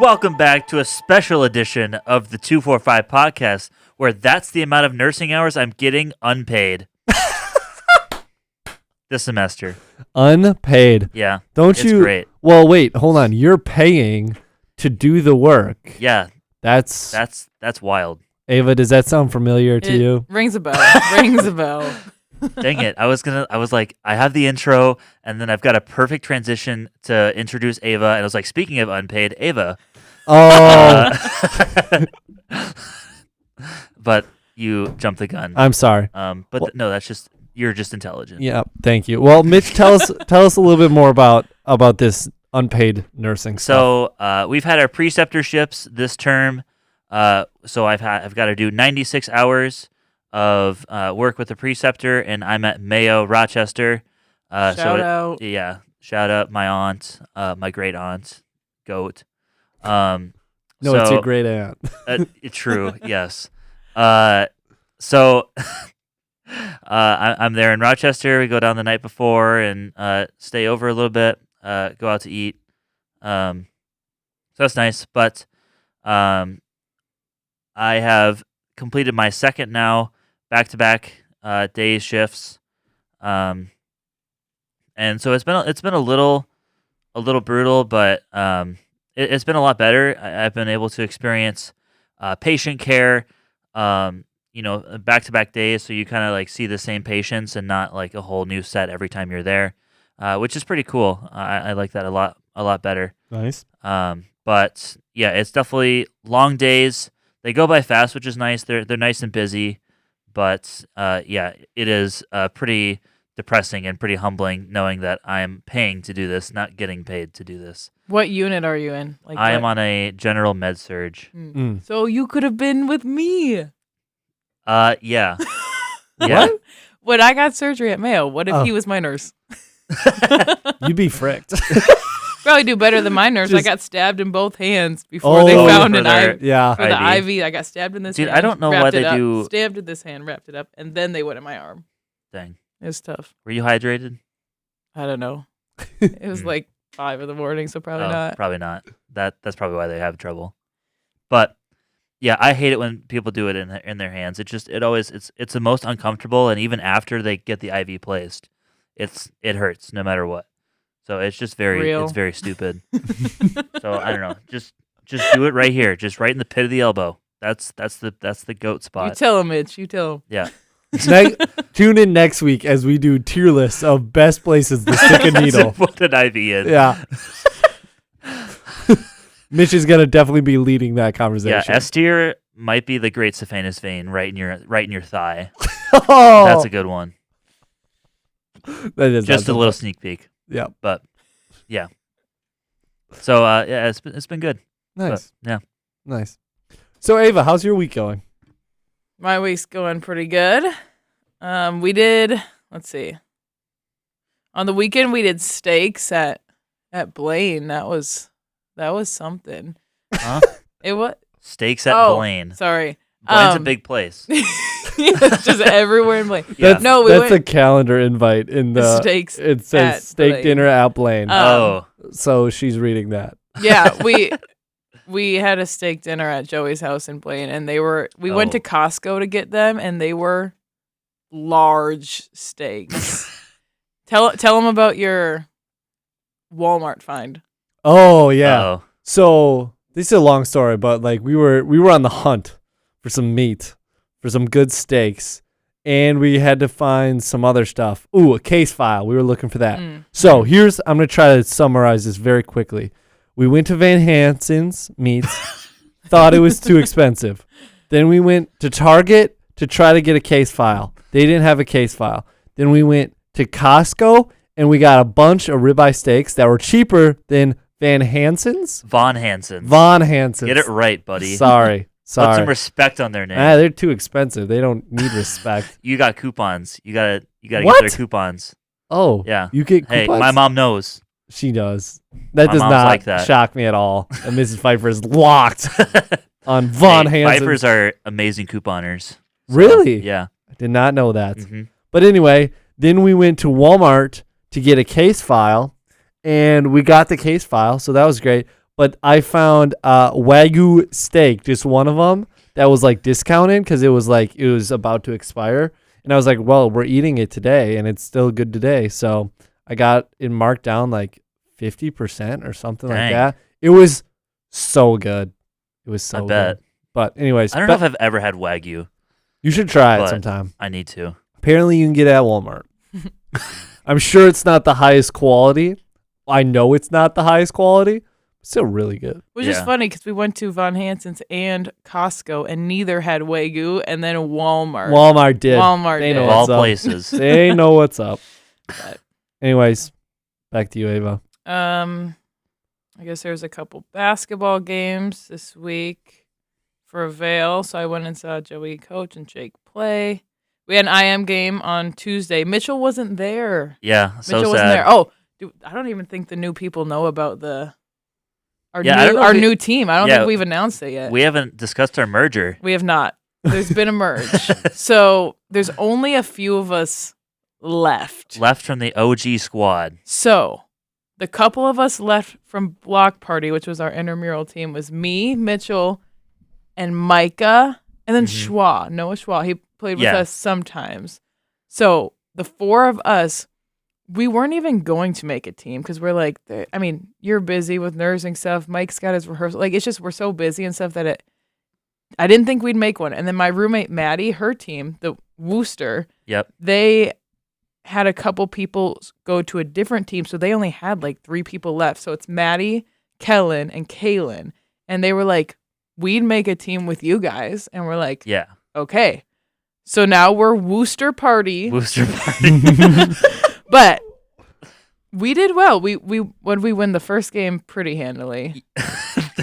welcome back to a special edition of the 245 podcast, where that's the amount of nursing hours I'm getting unpaid this semester. Unpaid. Yeah, Don't it's you? great. Well, wait, hold on. You're paying to do the work. Yeah, That's wild. Ava, does that sound familiar to you? Rings a bell. Rings a bell. Dang it! I was like, I have the intro, and then I've got a perfect transition to introduce Ava, and I was like, speaking of unpaid, Ava. Oh, But you jumped the gun. I'm sorry. But no, that's just you're just intelligent. Yeah, thank you. Well, Mitch, tell us a little bit more about this unpaid nursing stuff. So we've had our preceptorships this term. So I've got to do 96 hours of work with the preceptor, and I'm at Mayo Rochester. Shout out. Yeah, shout out my aunt, my great aunt, goat. No, so, it's your great aunt. True, yes. So I'm there in Rochester. We go down the night before and stay over a little bit. Go out to eat. So that's nice. But I have completed my second now back-to-back days shifts. And so it's been a little brutal, but it's been a lot better. I've been able to experience patient care, back-to-back days, so you kind of like see the same patients and not like a whole new set every time you're there, which is pretty cool. I like that a lot better. Nice. But yeah, it's definitely long days. They go by fast, which is nice. They're nice and busy, but yeah, it is pretty depressing and pretty humbling knowing that I am paying to do this, not getting paid to do this. What unit are you in? I am on a general med surge. So you could have been with me. Yeah. Yeah. When I got surgery at Mayo, what if he was my nurse? You'd be fricked. Probably do better than my nurse. I Just- got stabbed in both hands before they found an IV. Yeah. For the IV. IV, I got stabbed in this Dude, hand. I don't know wrapped why it they up, do- Stabbed in this hand, wrapped it up, and then they went in my arm. Dang. It was tough. Were you hydrated? I don't know. It was like 5 a.m, so probably not. Probably not. That's probably why they have trouble. But yeah, I hate it when people do it in their hands. It's the most uncomfortable, and even after they get the IV placed, it hurts no matter what. So it's just Real. very stupid. So I don't know. Just do it right here, just right in the pit of the elbow. That's the goat spot. You tell him, Mitch. You tell him. Yeah. Tune in next week as we do tier lists of best places to stick a needle. Put an IV in. Yeah. Mitch is gonna definitely be leading that conversation. Yeah, S tier might be the great saphenous vein right in your thigh. Oh, That's a good one. that is Just a little sneak peek. Yeah. But yeah. So yeah, it's been good. Nice. But, yeah. Nice. So Ava, how's your week going? My week's going pretty good. We did, let's see. On the weekend we did steaks at Blaine. That was something. Huh? It was Steaks at Blaine. Sorry. Blaine's a big place. It's just everywhere in Blaine. Yeah. That's a calendar invite in the steaks. It at says steak Blaine. dinner at Blaine. Oh. So she's reading that. Yeah, we had a steak dinner at Joey's house in Blaine, and we went to Costco to get them, and they were large steaks. Tell them about your Walmart find. Oh yeah. Oh. So this is a long story, but like we were on the hunt for some meat, for some good steaks, and we had to find some other stuff. Ooh, a case file. We were looking for that. So I'm gonna try to summarize this very quickly. We went to Van Hansen's Meats, thought it was too expensive. Then we went to Target to try to get a case file. They didn't have a case file. Then we went to Costco and we got a bunch of ribeye steaks that were cheaper than Van Hansen's. Von Hansen. Get it right, buddy. Sorry. Put some respect on their name. They're too expensive. They don't need respect. You got coupons. You gotta get What? their coupons. Oh, Yeah. You get Hey, coupons? my mom knows. She does. That My does mom's not like that. shock me at all. And Mrs. Pfeiffer is locked on Von Hey, Hansen. Vipers are amazing couponers. So, Really? Yeah. I did not know that. Mhm. But anyway, then we went to Walmart to get a case file, and we got the case file, so that was great. but I found Wagyu steak, just one of them that was like discounted because it was about to expire. And I was like, well, we're eating it today and it's still good today. So I got it marked down like 50% or something like Dang. that. It was so good. It was so I bet. good. But anyways, I don't know if I've ever had Wagyu. you should try it but sometime. I need to. Apparently you can get it at Walmart. I'm sure it's not the highest quality. I know it's not the highest quality. Still really good. Which is funny because we went to Von Hansen's and Costco and neither had Wagyu, and then Walmart. Walmart did. Walmart They did. know Of all what's up. places. They know what's up. But, Anyways, back to you, Ava. I guess there's a couple basketball games this week for Vail, so I went and saw Joey coach and Jake play. We had an IM game on Tuesday. Mitchell wasn't there. Yeah, so Mitchell sad. wasn't there. Oh, dude, I don't even think the new people know about our Yeah, I don't know our if new team. I don't think we've announced it yet. We haven't discussed our merger. We have not. There's been a merge. So there's only a few of us left. Left from the OG squad. So the couple of us left from Block Party, which was our intramural team, was me, Mitchell, and Micah, and then Schwa, Noah Schwa. He played with us sometimes. So the four of us, we weren't even going to make a team because we're like, I mean, you're busy with nursing stuff. Mike's got his rehearsal. Like, it's just we're so busy and stuff that I didn't think we'd make one. And then my roommate, Maddie, her team, the Wooster, they had a couple people go to a different team. So they only had like 3 people left. So it's Maddie, Kellen, and Kaylin. And they were like, we'd make a team with you guys. And we're like, Yeah. okay. So now we're Wooster Party. Wooster Party. But we did well. We win the first game pretty handily.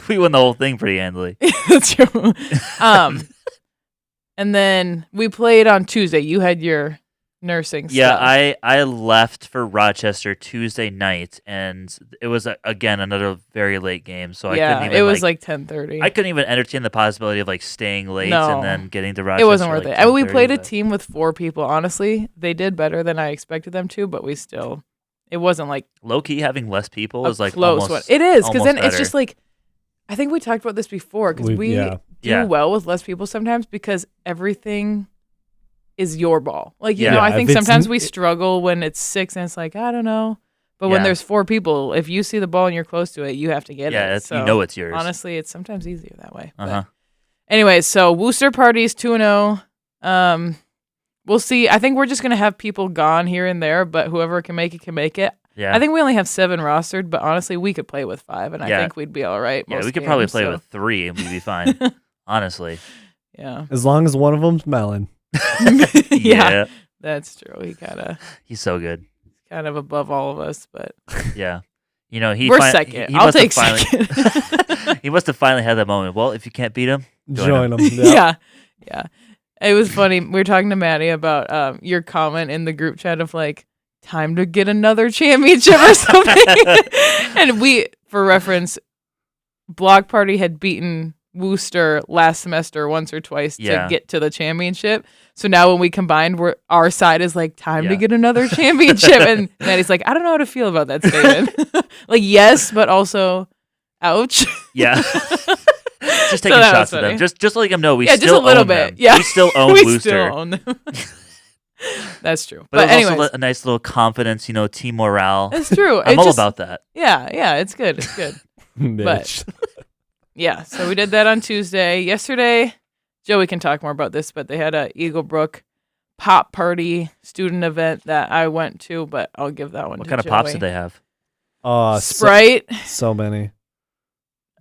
We won the whole thing pretty handily. That's true. And then we played on Tuesday. You had your nursing stuff. Yeah, I left for Rochester Tuesday night, and it was again another very late game. So I couldn't even. It was like 10:30. I couldn't even entertain the possibility of like staying late and then getting to Rochester. It wasn't worth it. I mean, we played a but- team with 4 people. Honestly, they did better than I expected them to, but it wasn't like low key having less people a is like close almost. one. It is because then almost it's just like I think we talked about this before because we do well with less people sometimes because everything is your ball. Like you know, I think sometimes we struggle when it's 6 and it's like I don't know, but when there's 4 people, if you see the ball and you're close to it, you have to get it. Yeah, So, you know it's yours. honestly, it's sometimes easier that way. Uh-huh. Anyway, so Wooster Party's 2-0. We'll see. I think we're just gonna have people gone here and there, but whoever can make it can make it. Yeah. I think we only have 7 rostered, but honestly, we could play with 5, and I think we'd be all right. Yeah, most we could probably games, play so. with 3 and we'd be fine. Honestly. Yeah. As long as one of them's Melon. Yeah, that's true. He's so good. Kind of above all of us, but Yeah. You know, we're second. I'll take second. He must have finally had that moment. Well, if you can't beat him, Join them. Yeah. It was funny. We were talking to Maddie about your comment in the group chat of like, time to get another championship or something. And we, for reference, Block Party had beaten Wooster last semester once or twice to get to the championship. So now when we combined, our side is like, time to get another championship. And Maddie's like, I don't know how to feel about that statement. Like, yes, but also, ouch. Yeah. Just taking shots at them. Just to let them know we still just a little own bit. them. Yeah. We still own we Wooster. still own them. That's true. But anyways, also a nice little confidence, team morale. it's true. I'm all about that. Yeah, it's good. It's good. Mitch. Yeah, so we did that on Tuesday. Yesterday, Joey can talk more about this, but they had a Eagle Brook pop party student event that I went to, but I'll give that one What to kind of Joey. pops did they have? Sprite, So many.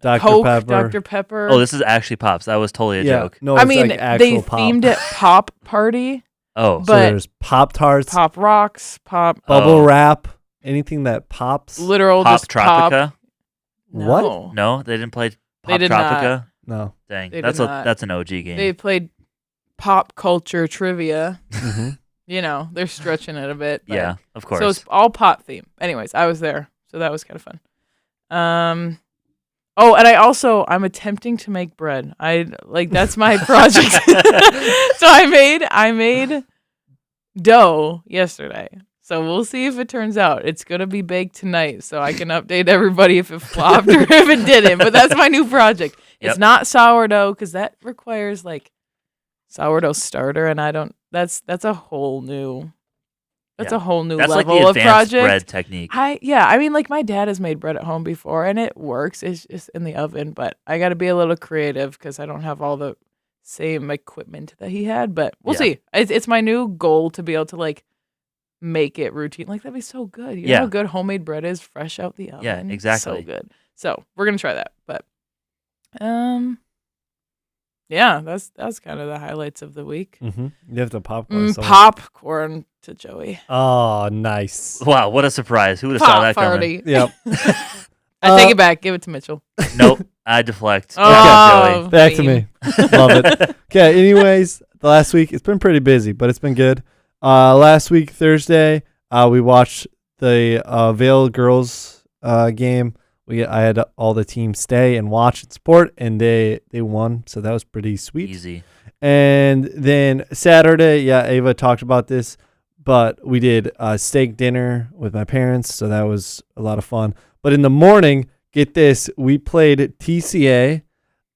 Dr. Coke, Pepper. Dr. Pepper. Oh, this is actually pops. That was totally a joke. No, I it's mean, like actual they pop. themed it Pop Party, Oh, So but there's Pop Tarts, Pop Rocks, Pop bubble wrap, anything that pops. literal Pop just Tropica? Pop. What? No. No, they didn't play They Pop did not. Tropica. No. Dang, They that's did not. that's an OG game. They played pop culture trivia. hmm They're stretching it a bit. But yeah, of course. So it's all pop theme. Anyways, I was there, so that was kind of fun. Oh, and I'm attempting to make bread. That's my project. So I made dough yesterday. So we'll see if it turns out. It's going to be baked tonight, so I can update everybody if it flopped or if it didn't. But that's my new project. Yep. It's not sourdough because that requires like sourdough starter, and I don't. That's a whole new. That's a whole new That's level like the of advanced project. bread technique. I mean, like my dad has made bread at home before, and it works. It's just in the oven, but I got to be a little creative because I don't have all the same equipment that he had. But we'll see. It's my new goal to be able to like make it routine. Like that'd be so good. You know how good homemade bread is, fresh out the oven. Yeah, exactly. So good. So we're gonna try that. But yeah, that's kind of the highlights of the week. Mm-hmm. You have the popcorn. Popcorn to Joey. Oh, nice. Wow, what a surprise. Who would have saw that coming? Yep. I take it back. Give it to Mitchell. Nope, I deflect. Oh, Joey. Back to me. Love it. Okay, anyways, the last week, it's been pretty busy, but it's been good. Last week, Thursday, we watched the Vail girls game. I had all the teams stay and watch and support, and they won, so that was pretty sweet. Easy. And then Saturday, Ava talked about this, but we did a steak dinner with my parents, so that was a lot of fun. But in the morning, get this, we played TCA,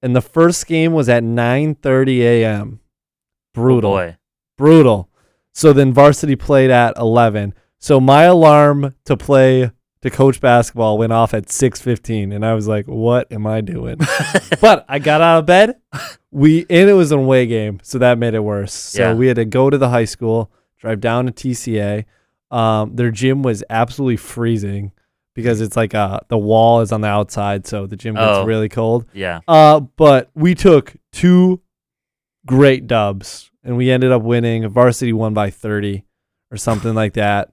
and the first game was at 9:30 a.m. Brutal. Oh boy. Brutal. So then varsity played at 11. So my alarm to coach basketball went off at 6:15, and I was like, what am I doing? But I got out of bed. And it was an away game, so that made it worse. So we had to go to the high school, drive down to TCA. Their gym was absolutely freezing because it's like the wall is on the outside, so the gym gets really cold. Yeah. But we took 2 great dubs, and we ended up winning. Varsity won by 30 or something like that,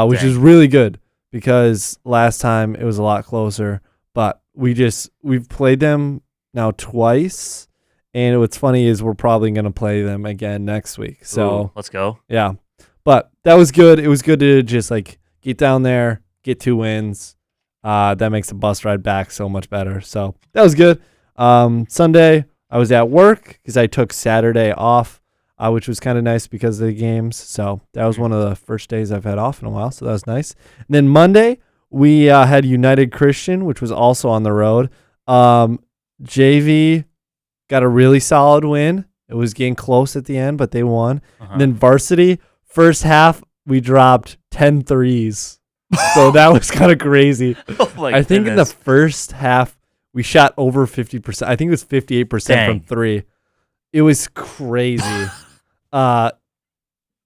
which is really good because last time it was a lot closer. But we've played them now twice, and what's funny is we're probably going to play them again next week. So Ooh, let's go. Yeah. But that was good. It was good to just like get down there, get 2 wins. That makes the bus ride back so much better. So that was good. Sunday, I was at work because I took Saturday off, which was kind of nice because of the games. So that was one of the first days I've had off in a while. So that was nice. And then Monday, we had United Christian, which was also on the road. JV got a really solid win. It was getting close at the end, but they won. And then varsity, first half, we dropped 10 threes. So that was kind of crazy. I think in the first half, we shot over 50%. I think it was 58% from 3. It was crazy. But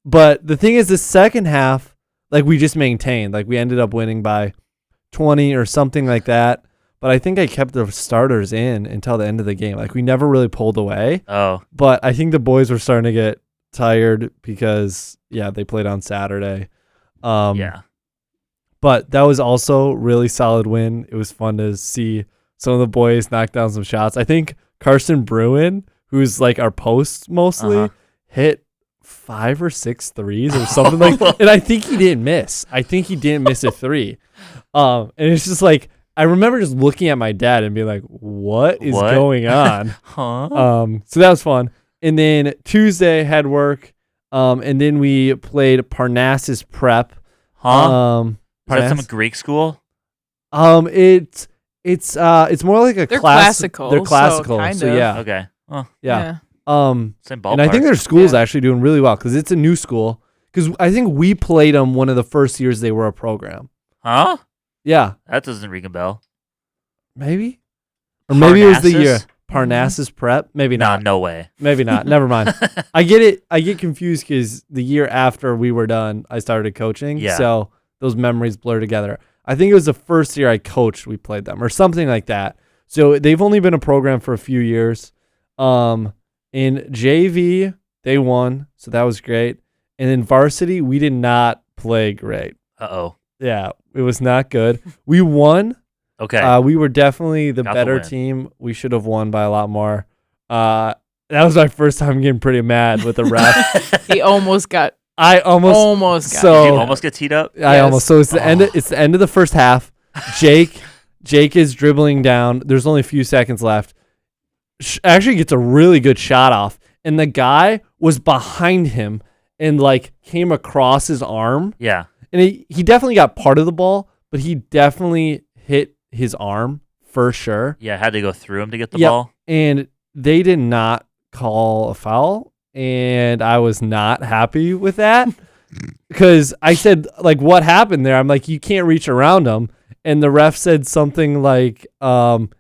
the thing is, the second half, like we just maintained. Like we ended up winning by 20 or something like that. But I think I kept the starters in until the end of the game. Like we never really pulled away. Oh. But I think the boys were starting to get tired because, they played on Saturday. Yeah. But that was also really solid win. It was fun to see some of the boys knock down some shots. I think Carson Bruin, who's like our post mostly, hit 5 or 6 threes or something like that. And I think he didn't miss. I think he didn't miss a 3. And it's just like, I remember just looking at my dad and being like, what is going on? So that was fun. And then Tuesday had work. And then we played Parnassus Prep. Is that some Greek school? It's more like a They're class. classical. They're classical. So yeah. Okay. Well, yeah. same ballpark. And I think their school's actually doing really well because it's a new school. Because I think we played them one of the first years they were a program. Huh? Yeah. That doesn't ring a bell. Maybe. Or maybe it was the year. Parnassus? Parnassus Prep? Maybe not. No way. Maybe not. Never mind. I get it. I get confused because the year after we were done, I started coaching. Yeah. So those memories blur together. I think it was the first year I coached we played them or something like that. So they've only been a program for a few years. In JV, they won. So that was great. And in varsity, we did not play great. Uh-oh. Yeah, it was not good. We won. Okay. We were definitely the better win. team. We should have won by a lot more. That was my first time getting pretty mad with the ref. He almost got. I almost got. So Did you almost get teed up? I almost. So it's the end. It's the end of the first half. Jake is dribbling down. There's only a few seconds left. Actually gets a really good shot off, and the guy was behind him and like came across his arm. Yeah. and he definitely got part of the ball, but he definitely hit his arm for sure. Yeah, had to go through him to get the Yep. ball. And they did not call a foul, and I was not happy with that because I said, like, what happened there? I'm like, you can't reach around him. And the ref said something like,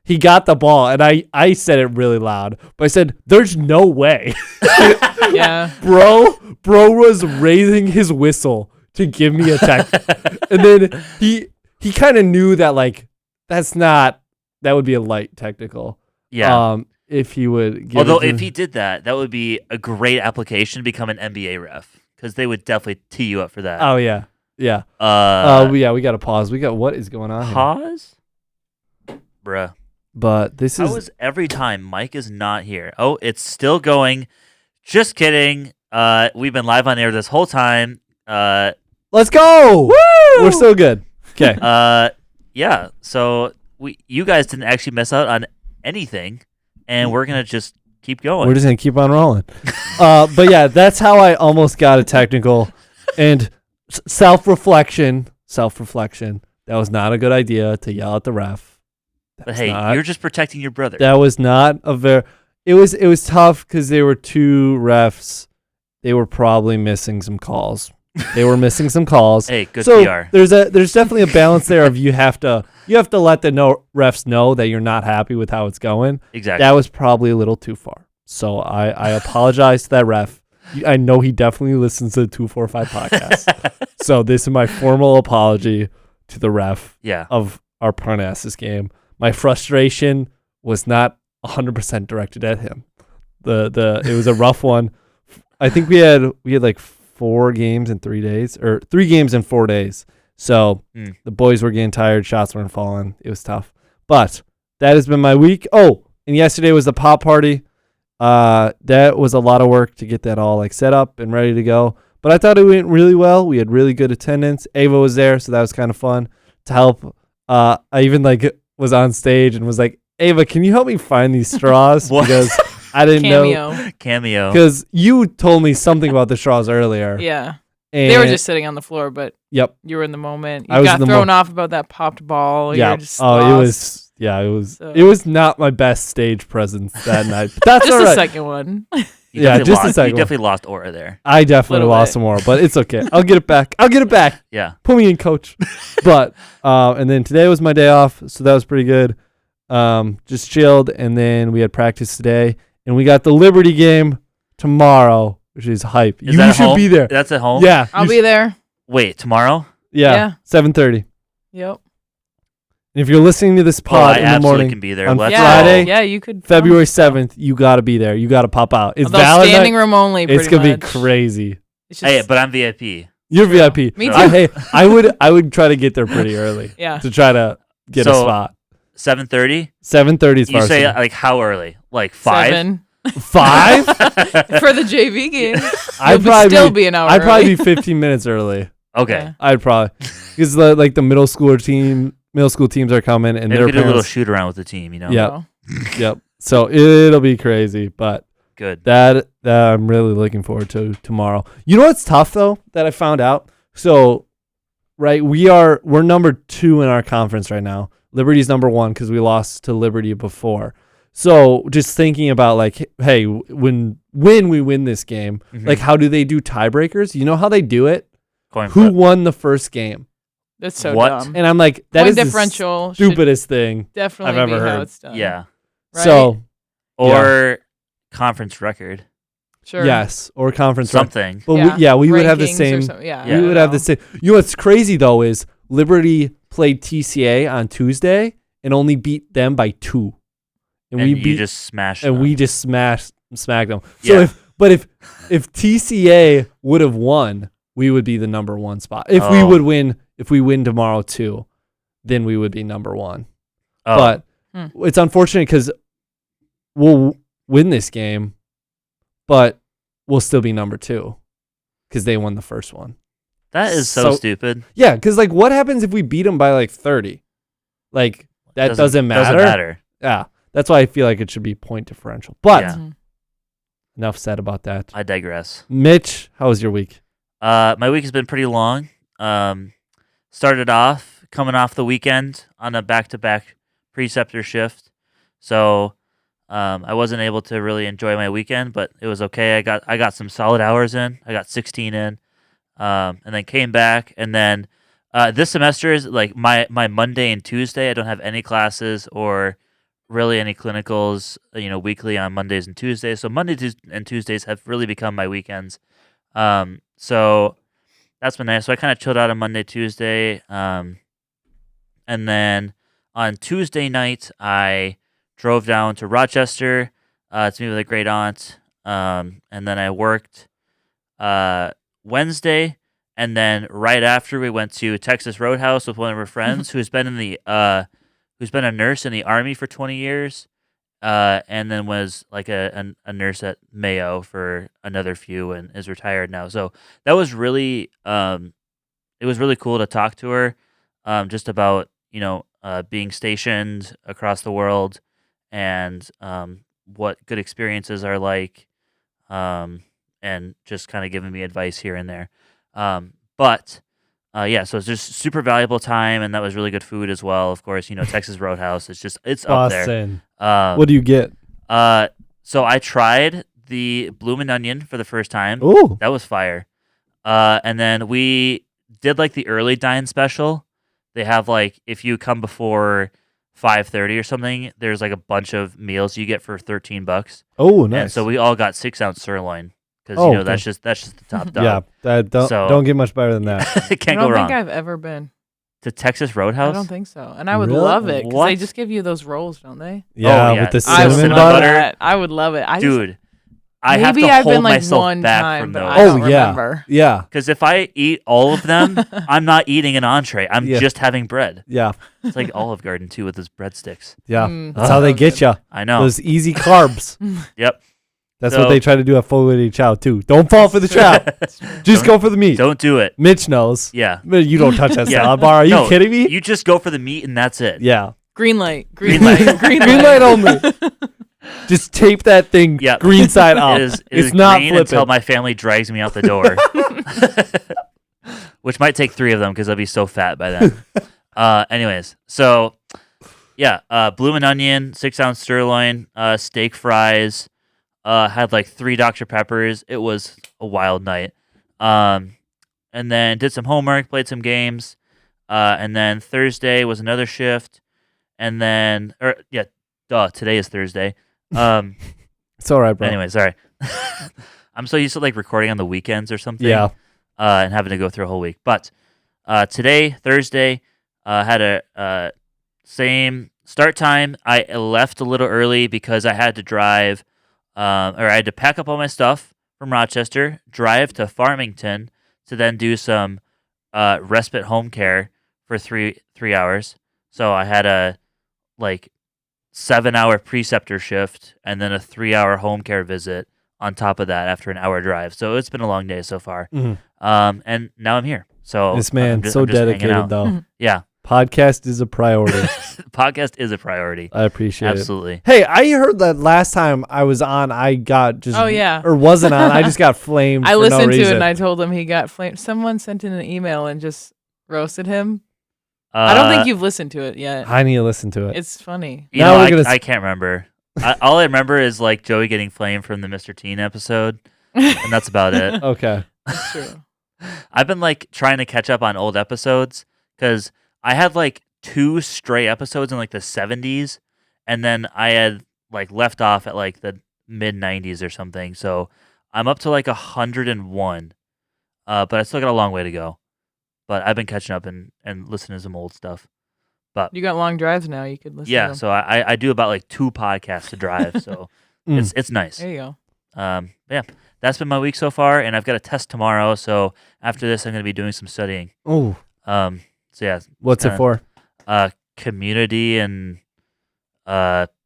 he got the ball. And I said it really loud, but I said, there's no way. Yeah. Bro was raising his whistle to give me a tech. And then he kind of knew that, like, that would be a light technical. Yeah. If he would give Although it to if he did that, that would be a great application to become an NBA ref because they would definitely tee you up for that. Oh, yeah. Yeah. Yeah, we got to pause. What is going on here? Pause? Bruh. But this How is... is every time Mike is not here? Oh, it's still going. Just kidding. We've been live on air this whole time. Let's go! Woo! We're so good. Okay. Yeah. So you guys didn't actually miss out on anything, and we're gonna just keep going. We're just going to keep on rolling. But yeah, that's how I almost got a technical. And self-reflection. That was not a good idea to yell at the ref. But hey, you're just protecting your brother. That was not a very... It was tough because there were two refs. They were probably missing some calls. Hey, good so PR. There's definitely a balance there of you have to let the refs know that you're not happy with how it's going. Exactly. That was probably a little too far. So I apologize to that ref. I know he definitely listens to the 245 podcast. So this is my formal apology to the ref of our Parnassus game. My frustration was not 100% directed at him. It was a rough one. I think we had like 4 games in 3 days, or 3 games in 4 days. So the boys were getting tired, shots weren't falling. It was tough. But that has been my week. Oh, and yesterday was the pop party. That was a lot of work to get that all like set up and ready to go. But I thought it went really well. We had really good attendance. Ava was there, so that was kind of fun to help. I even like was on stage and was like, Ava, can you help me find these straws? Because I didn't know. Cameo. Because you told me something about the straws earlier. Yeah. And they were just sitting on the floor, but yep, you were in the moment. I You was got in the thrown off about that popped ball. Yeah. You're just Oh, lost. it was not my best stage presence that night. But that's just all right. the second one. You the second You definitely lost aura there. I definitely Little lost bit. some more, but it's okay. I'll get it back. Yeah. Put me in, coach. But and then today was my day off, so that was pretty good. Just chilled, and then we had practice today, and we got the Liberty game tomorrow, which is hype. Is You that at should home? be there. That's at home? Yeah, I'll be there. Wait, tomorrow? Yeah, 7:30. Yep. And if you're listening to this pod I in the absolutely morning can be there. on Let's Friday, go. Yeah, you could. February 7th, you got to be there. You got to pop out. It's Although Valentine's. standing room only. It's Pretty gonna be much. crazy. It's just, Hey, but I'm VIP. You're True. VIP. Me too. Hey, I would try to get there pretty early yeah. to try to get a So, spot. 7:30? 7:30 is You say varsity. like how early? Like 5? 7 5? for the JV game. I'd You'll probably still be, be an hour. I'd probably early. be 15 minutes early. Okay. Yeah. I'd probably because the middle school teams are coming and Maybe their we could do a little parents. shoot around with the team, you know? Yeah. Oh. Yep. So it'll be crazy, but Good. that I'm really looking forward to tomorrow. You know what's tough though that I found out? So, right, we're number 2 in our conference right now. Liberty's number 1 because we lost to Liberty before. So just thinking about like, hey, when we win this game, Mhm. like how do they do tiebreakers? You know how they do it? Coin Who flip. won the first game? That's so What? dumb. And I'm like, that Point is the differential should stupidest thing. definitely I've be ever how heard. it's done. Yeah. Right? So Or conference record. Sure. yes, or conference record. Something. But we would have the Rankings or same. something. Yeah. Yeah. We would have the same. You know what's crazy though is Liberty played TCA on Tuesday and only beat them by 2, And we you beat just smashed and them. we just smacked them. So Yeah. if TCA would have won, we would be the number 1 spot. If we Oh. would win, if we win tomorrow too, then we would be number 1. Oh, But Hmm. it's unfortunate because we'll win this game, but we'll still be number 2 because they won the first one. that is so stupid. Yeah, because like, what happens if we beat them by like 30? Like that doesn't matter. Doesn't matter. Yeah, that's why I feel like it should be point differential. But Yeah. Mhm. enough said about that. I digress. Mitch, how was your week? My week has been pretty long. started off coming off the weekend on a back-to-back preceptor shift, so I wasn't able to really enjoy my weekend, but it was okay. I got some solid hours in. I got 16 in, and then came back, and then this semester is like my Monday and Tuesday. I don't have any classes or really any clinicals, weekly on Mondays and Tuesdays. So Mondays and Tuesdays have really become my weekends. So that's been nice. So I kind of chilled out on Monday, Tuesday, and then on Tuesday night I drove down to Rochester to meet with a great aunt, and then I worked Wednesday, and then right after we went to Texas Roadhouse with one of her friends who's been a nurse in the Army for 20 years, and then was like a nurse at Mayo for another few and is retired now. So that was really it was really cool to talk to her, just about being stationed across the world and what good experiences are like, and just kind of giving me advice here and there. But yeah, so it's just super valuable time, and that was really good food as well. Of course, Texas Roadhouse. It's up there. Boston. What do you get? So I tried the bloomin' onion for the first time. Ooh. That was fire. And then we did like the early dine special. They have like if you come before 5:30 or something, there's like a bunch of meals you get for $13. Oh, nice. And so we all got 6-ounce sirloin because okay. that's just the top dog. Yeah, don't get much better than that. Can't I go don't wrong. think I've ever been. To Texas Roadhouse? I don't think so. And I would Really? love it because What? they just give you those rolls, don't they? Yeah, yeah. with the I would cinnamon love butter. that. I would love it. Dude, I have maybe to I've hold been like myself one back time, from but those. I don't yeah. remember. Yeah. Because if I eat all of them, I'm not eating an entree. I'm Yeah. just having bread. Yeah. It's like Olive Garden too with his breadsticks. Yeah. Mm, That's how they so get good. you. I know. Those easy carbs. Yep. That's So- what they try to do at Foley Chow too. Don't fall for the trap. Just go for the meat. Don't do it. Mitch knows. Yeah. Man, you don't touch that Yeah. salad bar. Are you No, kidding me? You just go for the meat and that's it. Yeah. Green light. Green light. Green Green light only. Just tape that thing Yeah. green side up. It is it's not green flipping. until my family drags me out the door. Which might take 3 of them because I'll be so fat by then. Anyways, so yeah, bloomin' onion, 6-ounce sirloin, steak fries, had like 3 Dr. Peppers. It was a wild night. And then did some homework, played some games. And then Thursday was another shift. And then, today is Thursday. It's all right, bro. Anyway, sorry. I'm so used to like recording on the weekends or something. Yeah. And having to go through a whole week. But today, Thursday, had a same start time. I left a little early because I had to drive, or I had to pack up all my stuff from Rochester, drive to Farmington to then do some respite home care for three hours. So I had a 7-hour preceptor shift and then a 3-hour home care visit on top of that after an hour drive. So it's been a long day so far. Mhm. And now I'm here. So This man, I'm just hanging dedicated out. though. Yeah. Podcast is a priority. Podcast is a priority. I appreciate Absolutely. it. Hey, I heard that last time I was on, I got just Oh, yeah. or wasn't on. I just got flamed. I for listened no to it reason. and I told him he got flamed. Someone sent in an email and just roasted him. I don't think you've listened to it yet. I need to listen to it. It's funny. You Now know, we're gonna I can't remember. All I remember is like Joey getting flamed from the Mr. Teen episode, and that's about it. Okay. That's true. I've been like trying to catch up on old episodes because I had like 2 stray episodes in like the 70s, and then I had like left off at like the mid 90s or something. So I'm up to like 101, but I still got a long way to go. But I've been catching up and listening to some old stuff. You got long drives now. You could listen to Yeah, them. so I do about like 2 podcasts to drive, so it's nice. There you go. Yeah, that's been my week so far, and I've got a test tomorrow. So after this, I'm going to be doing some studying. Oh, So yeah, what's it for? community and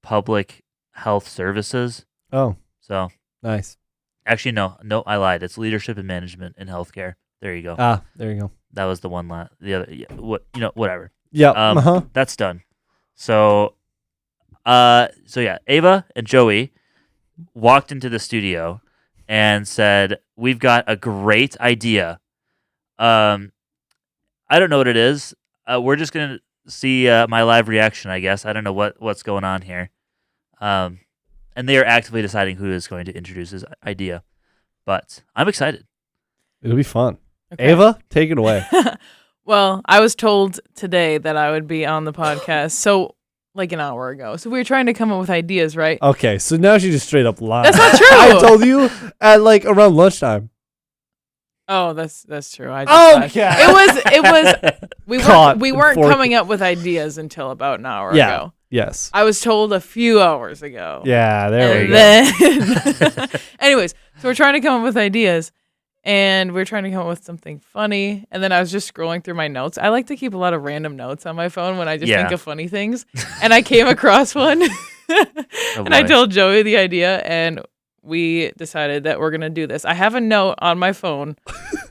public health services. Oh, So nice. actually, no, I lied. It's leadership and management in healthcare. There you go. Ah, there you go. That was the one. The other, whatever. Yeah. Um, That's done. So yeah, Ava and Joey walked into the studio and said, "We've got a great idea." I don't know what it is. We're just gonna see my live reaction, I guess. I don't know what's going on here. And they are actively deciding who is going to introduce this idea, but I'm excited. It'll be fun. Okay. Ava, take it away. Well, I was told today that I would be on the podcast, so like an hour ago. So we were trying to come up with ideas, right? Okay, so now she just straight up lied. That's not true. I told you at like around lunchtime. Oh, that's true. I just Okay. It was we weren't Fork. coming up with ideas until about an hour ago. Yes. I was told a few hours ago. Yeah, there we And go. then anyways, so we're trying to come up with ideas. And we're trying to come up with something funny. And then I was just scrolling through my notes. I like to keep a lot of random notes on my phone when I just think of funny things. And I came across one. And I told Joey the idea. And we decided that we're going to do this. I have a note on my phone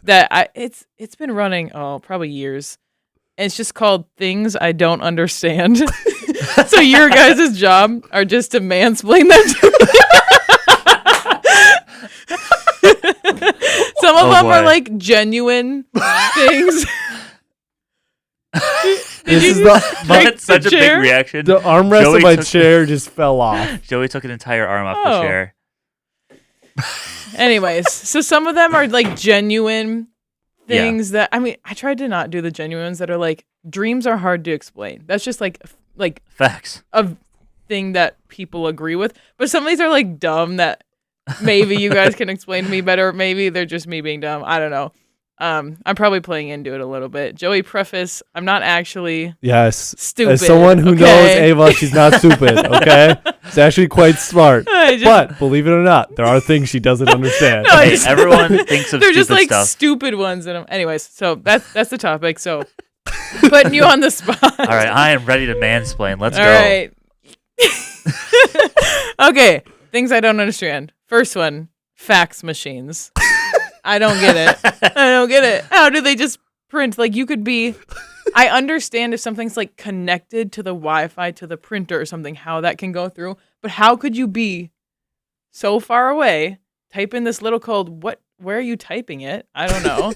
that it's been running, probably years. And it's just called Things I Don't Understand. So your guys' job are just to mansplain them to me. Some of them are like genuine things. That's such a big reaction. The armrest of my chair just fell off. Joey took an entire arm off the chair. Anyways, so some of them are like genuine things that I tried to not do the genuine ones that are like dreams are hard to explain. That's just like facts. A thing that people agree with. But some of these are like dumb that maybe you guys can explain to me better. Maybe they're just me being dumb. I don't know. I'm probably playing into it a little bit. Joey, preface, I'm not actually stupid. As someone who knows Ava, she's not stupid, okay? She's actually quite smart. But believe it or not, there are things she doesn't understand. Everyone thinks of they're stupid just like stuff. stupid ones. Anyways, so that's the topic. So putting you on the spot. All right, I am ready to mansplain. Let's go. All right. Okay, things I don't understand. First one, fax machines. I don't get it. How do they just print? Like, you could be... I understand if something's, like, connected to the Wi-Fi to the printer or something, how that can go through. But how could you be so far away, type in this little code, where are you typing it? I don't know.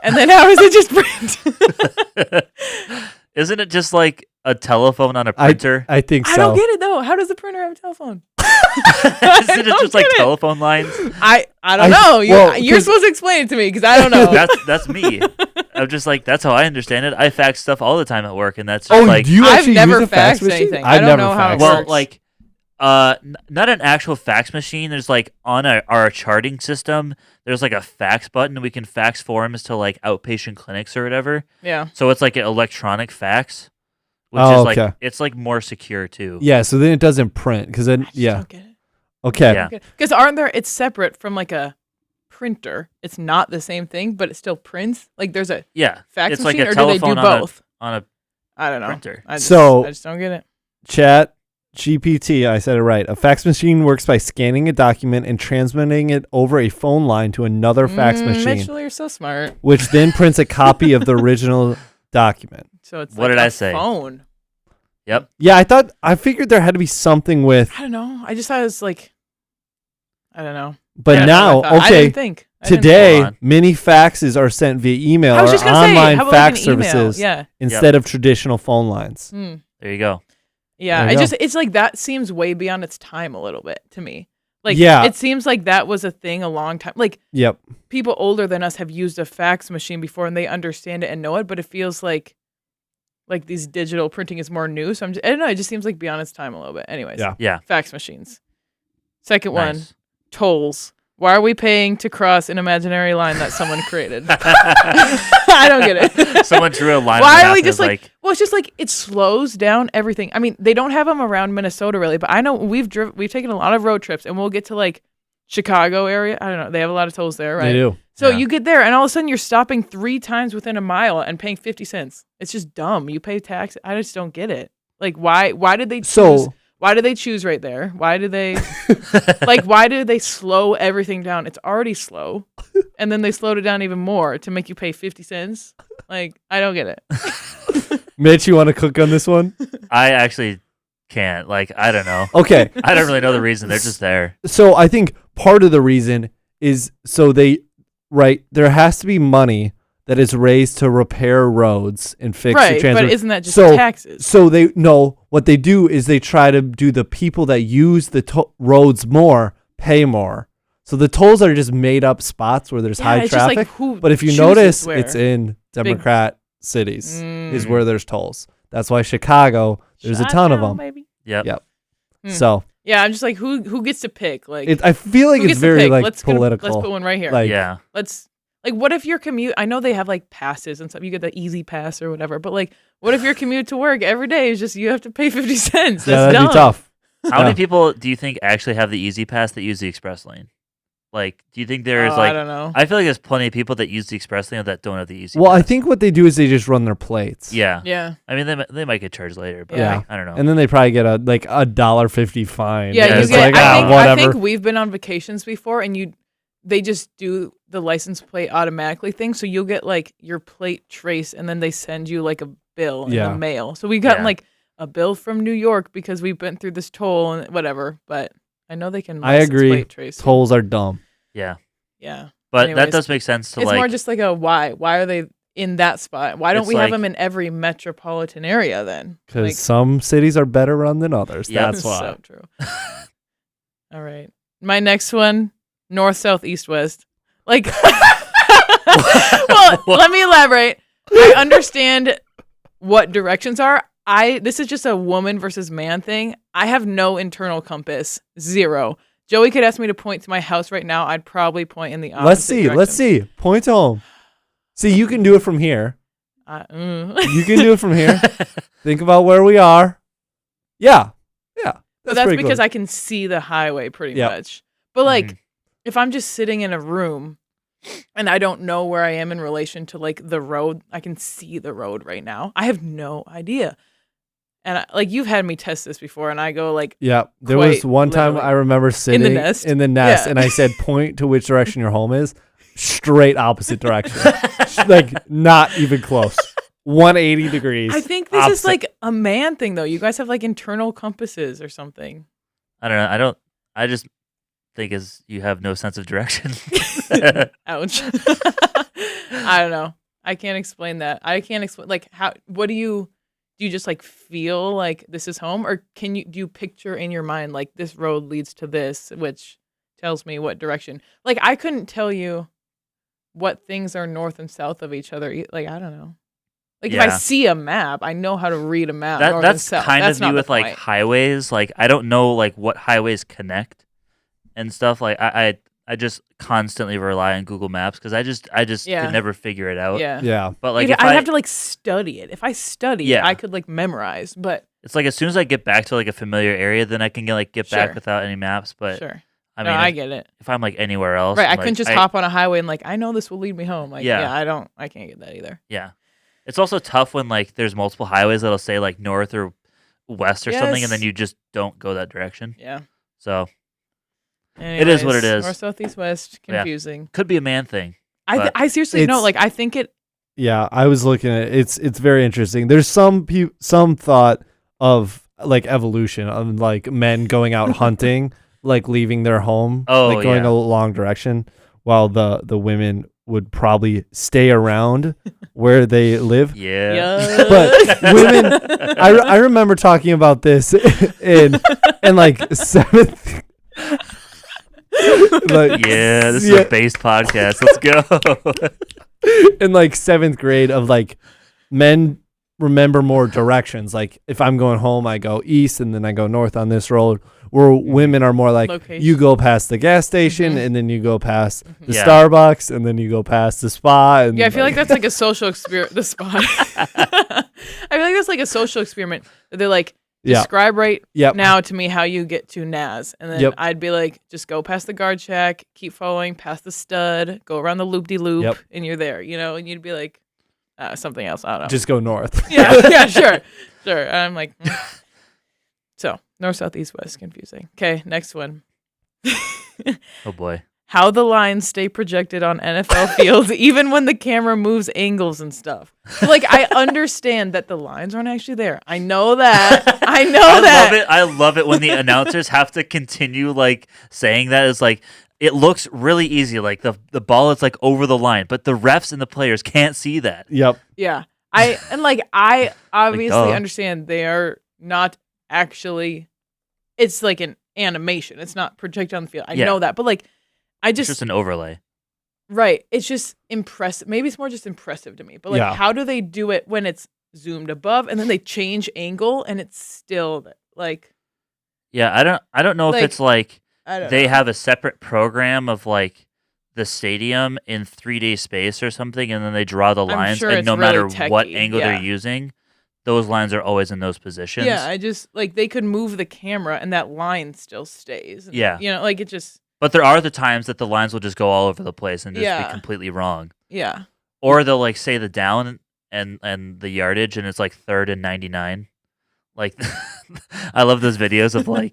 And then how does it just print? Isn't it just, like, a telephone on a printer? I think so. I don't get it, though. How does the printer have a telephone? Isn't it just like telephone lines? I don't know. You're supposed to explain it to me because I don't know. That's me. I'm just like, that's how I understand it. I fax stuff all the time at work, and that's just like... do you actually I've never use a fax faxed machine? anything. I don't know how it well, works. like, not an actual fax machine. There's like on our charting system, there's like a fax button. We can fax forms to like outpatient clinics or whatever. Yeah. So it's like an electronic fax, which is like it's like more secure too. Yeah, so then it doesn't print because then I don't get it. Okay. Yeah. Because aren't there? It's separate from like a printer. It's not the same thing, but it still prints. Like there's a fax it's machine, like a or do they do telephone both? on a I don't know. printer. I just don't get it. Chat GPT, I said it right. A fax machine works by scanning a document and transmitting it over a phone line to another fax machine, Mitchell, you're so smart. which then prints a copy of the original document. So it's What like did a I say? phone. Yep. Yeah, I figured there had to be something with, I don't know. I just thought it was like, I don't know. but Yeah, now, I didn't think. today, Hold on. many faxes are sent via email I was or just gonna say, online how about like fax an email? services Yeah. instead of traditional phone lines. Hmm. There you go. Yeah, There you it's like that seems way beyond its time a little bit to me. Like, Yeah. it seems like that was a thing a long time. Like, Yep. people older than us have used a fax machine before and they understand it and know it, but it feels like these digital printing is more new. So I don't know. It just seems like beyond its time a little bit. Anyways, Yeah. fax machines. Second one, Nice. tolls. Why are we paying to cross an imaginary line that someone created? I don't get it. Someone drew a line. Why on the are map we and just was like? Well, it's just like it slows down everything. I mean, they don't have them around Minnesota really, but I know we've taken a lot of road trips, and we'll get to like Chicago area. I don't know. They have a lot of tolls there, right? They do. So Yeah. you get there, and all of a sudden you're stopping 3 times within a mile and paying 50 cents. It's just dumb. You pay tax. I just don't get it. Like, why did they choose? So- Why did they choose right there? Why did they like? Why did they slow everything down? It's already slow, and then they slowed it down even more to make you pay 50 cents. Like, I don't get it. Mitch, you want to cook on this one? I actually can't. Like, I don't know. Okay. I don't really know the reason. They're just there. So I think part of the reason is there has to be money that is raised to repair roads and fix the Right, transport. but isn't that just So- taxes? So what they do is they try to do the people that use the roads more pay more. So the tolls are just made up spots where there's high it's just traffic. like who But if you chooses notice, where. it's in Democrat cities is Mm. where there's tolls. That's why Chicago, there's a ton of Shut down, them. baby. Yep. Yep. Hmm. So Yeah, I'm just like, who gets to pick? Like, I feel like who it's gets to very pick? like let's political. let's put one right here. Like, Yeah. Let's like, what if your commute? I know they have like passes and stuff. You get the easy pass or whatever. But like, what if your commute to work every day is just you have to pay 50 cents? yeah, That's that'd dumb. be tough. How Yeah. many people do you think actually have the Easy Pass that use the Express Lane? Like, do you think there's I like? don't know. I feel like there's plenty of people that use the Express Lane that don't have the Easy Well, Pass. I think what they do is they just run their plates. Yeah. Yeah. I mean, they might get charged later, but Yeah. I don't know. And then they probably get a $1.50 fine. Yeah, And you it's get. like, I whatever. think we've been on vacations before, and they just do the license plate automatically thing. So you'll get like your plate trace, and then they send you like a bill in Yeah. the mail. So we've gotten Yeah. like a bill from New York because we've been through this toll and whatever. But I know they can. I license agree. Plate trace. Tolls are dumb. Yeah. Yeah. But Anyways, that does make sense to It's like. more just like a why. Why are they in that spot? Why don't It's we have like- them in every metropolitan area then? Because Like, some cities are better run than others. Yeah. That's why. So true. All right. My next one, north, south, east, west. Like, well, let me elaborate. I understand what directions are. This is just a woman versus man thing. I have no internal compass. Zero. Joey could ask me to point to my house right now. I'd probably point in the opposite Let's see. direction. Let's see. Point home. See, you can do it from here. You can do it from here. Think about where we are. Yeah. Yeah. But that's pretty because cool. I can see the highway pretty Yep. much. But like, Mhm. if I'm just sitting in a room and I don't know where I am in relation to like the road, I can see the road right now. I have no idea. And like you've had me test this before, and I go like, Yeah. There was quite one time literally. I remember sitting nest? in the nest Yeah. and I said, point to which direction your home is. Straight opposite direction. Like, not even close. 180 degrees. I think this is opposite. like a man thing though. You guys have like internal compasses or something. I don't know. I just think is you have no sense of direction. Ouch. I don't know. I can't explain that. I can't explain like how. What do you just like feel like this is home, or do you picture in your mind like this road leads to this, which tells me what direction? Like I couldn't tell you what things are north and south of each other. Like I don't know. Like if I Yeah. see a map, I know how to read a map. north and That's south. kind That's of not me the with like point. highways. Like I don't know like what highways connect and stuff. Like I just constantly rely on Google Maps because I just Yeah. could never figure it out. Yeah. Yeah. But like Like, if I'd have to like study it. If I study Yeah. it, I could like memorize. But it's like as soon as I get back to like a familiar area, then I can get Sure. back without any maps. But sure. I No, mean, I get it. if I'm like anywhere else, Right. I'm I like, couldn't just hop on a highway and like I know this will lead me home. Like Yeah. I can't get that either. Yeah. It's also tough when like there's multiple highways that'll say like north or west or something, and then Yes. you just don't go that direction. Yeah. So It is what it Anyways, is. North, south, east, west. Yeah. Confusing. could be a man thing. but- I seriously no. It's- Like I think it. Yeah, I was looking at it. It's very interesting. There's some thought of like evolution of like men going out hunting, like leaving their home, Oh, like going yeah. a long direction, while the women would probably stay around where they live. Yeah. But women, I remember talking about this in like seventh. Like, Yeah, this is yeah. a based podcast. Let's go. In like seventh grade of like men remember more directions. Like if I'm going home, I go east and then I go north on this road. Where women are more like Location. you go past the gas station Mhm. and then you go past the Yeah. Starbucks and then you go past the spa. And Yeah, I feel like that's like a social experiment. The spot. I feel like that's like a social experiment. They're like, yeah, describe right yep, now to me how you get to Naz, and then Yep. I'd be like, just go past the guard shack, keep following past the stud, go around the loop de loop, Yep. and you're there. And you'd be like, something else. I don't know. just go north. yeah, sure. And I'm like, so north, south, east, west, confusing. Okay, next one. Oh boy. How the lines stay projected on NFL fields, even when the camera moves angles and stuff. So, like, I understand that the lines aren't actually there. I know that. I know that. I love it when the announcers have to continue like saying that. It's like it looks really easy. Like the ball is like over the line, but the refs and the players can't see that. Yep. Yeah. I obviously duh. understand they are not actually. It's like an animation. It's not projected on the field. I Yeah. know that, but like, I It's just just an overlay. right. It's just impressive. Maybe it's more just impressive to me. But like, Yeah. how do they do it when it's zoomed above and then they change angle and it's still like Yeah, I don't know if Like, it's like I don't they know. have a separate program of like the stadium in 3D space or something, and then they draw the I'm lines, sure and it's no really matter what techie, angle yeah. they're using, those lines are always in those positions. Yeah, I just like they could move the camera and that line still stays. And, Yeah. you know, like it just But there are the times that the lines will just go all over the place and just Yeah. be completely wrong. yeah. Or they'll like say the down and the yardage, and it's like 3rd and 99. Like, I love those videos of like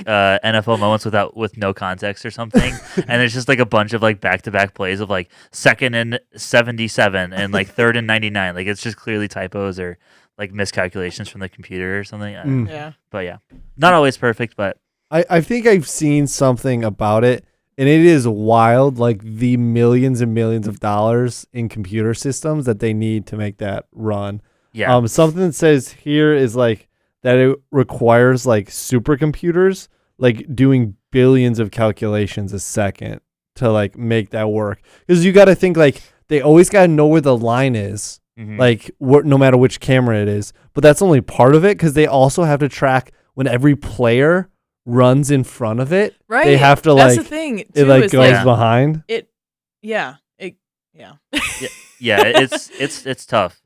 NFL moments with no context or something, and it's just like a bunch of like back-to-back plays of like 2nd and 77 and like 3rd and 99. Like it's just clearly typos or like miscalculations from the computer or something. I don't know. Yeah. But yeah, not always perfect, but I think I've seen something about it, and it is wild, like the millions and millions of dollars in computer systems that they need to make that run. yeah, Something that says here is like that it requires like supercomputers, like doing billions of calculations a second to like make that work. Because you got to think like they always got to know where the line is, Mhm. like no matter which camera it is. But that's only part of it because they also have to track when every player runs in front of it. Right. They have to That's like the thing. it Too, like is, goes Yeah. behind. yeah. yeah, it's tough,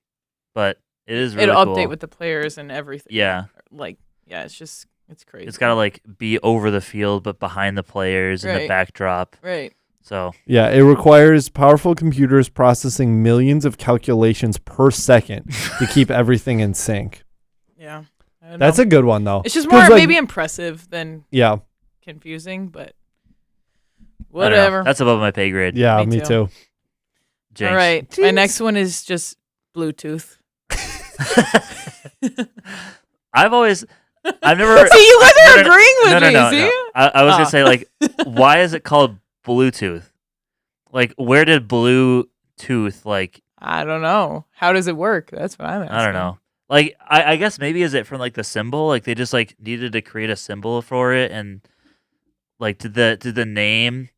but it is really It'll cool. update with the players and everything. Yeah. Like, yeah, it's crazy. It's gotta like be over the field, but behind the players and the Right. backdrop. Right. So Yeah, it requires powerful computers processing millions of calculations per second to keep everything in sync. Yeah. I don't That's know. a good one though. It's just 'Cause, more like, maybe impressive than Yeah, confusing, but I don't know. whatever. That's above my pay grade. yeah, Me me too. Jinx. All right. My Jinx. next one is just Bluetooth. I've never. See, you guys are No, no, no. agreeing with No, no, me. no, See? no. I was Ah. gonna say like, why is it called Bluetooth? Like, where did Bluetooth like? I don't know. How does it work? That's what I'm asking. I don't know. Like, I guess maybe is it from like the symbol? Like they just like needed to create a symbol for it, and like did the name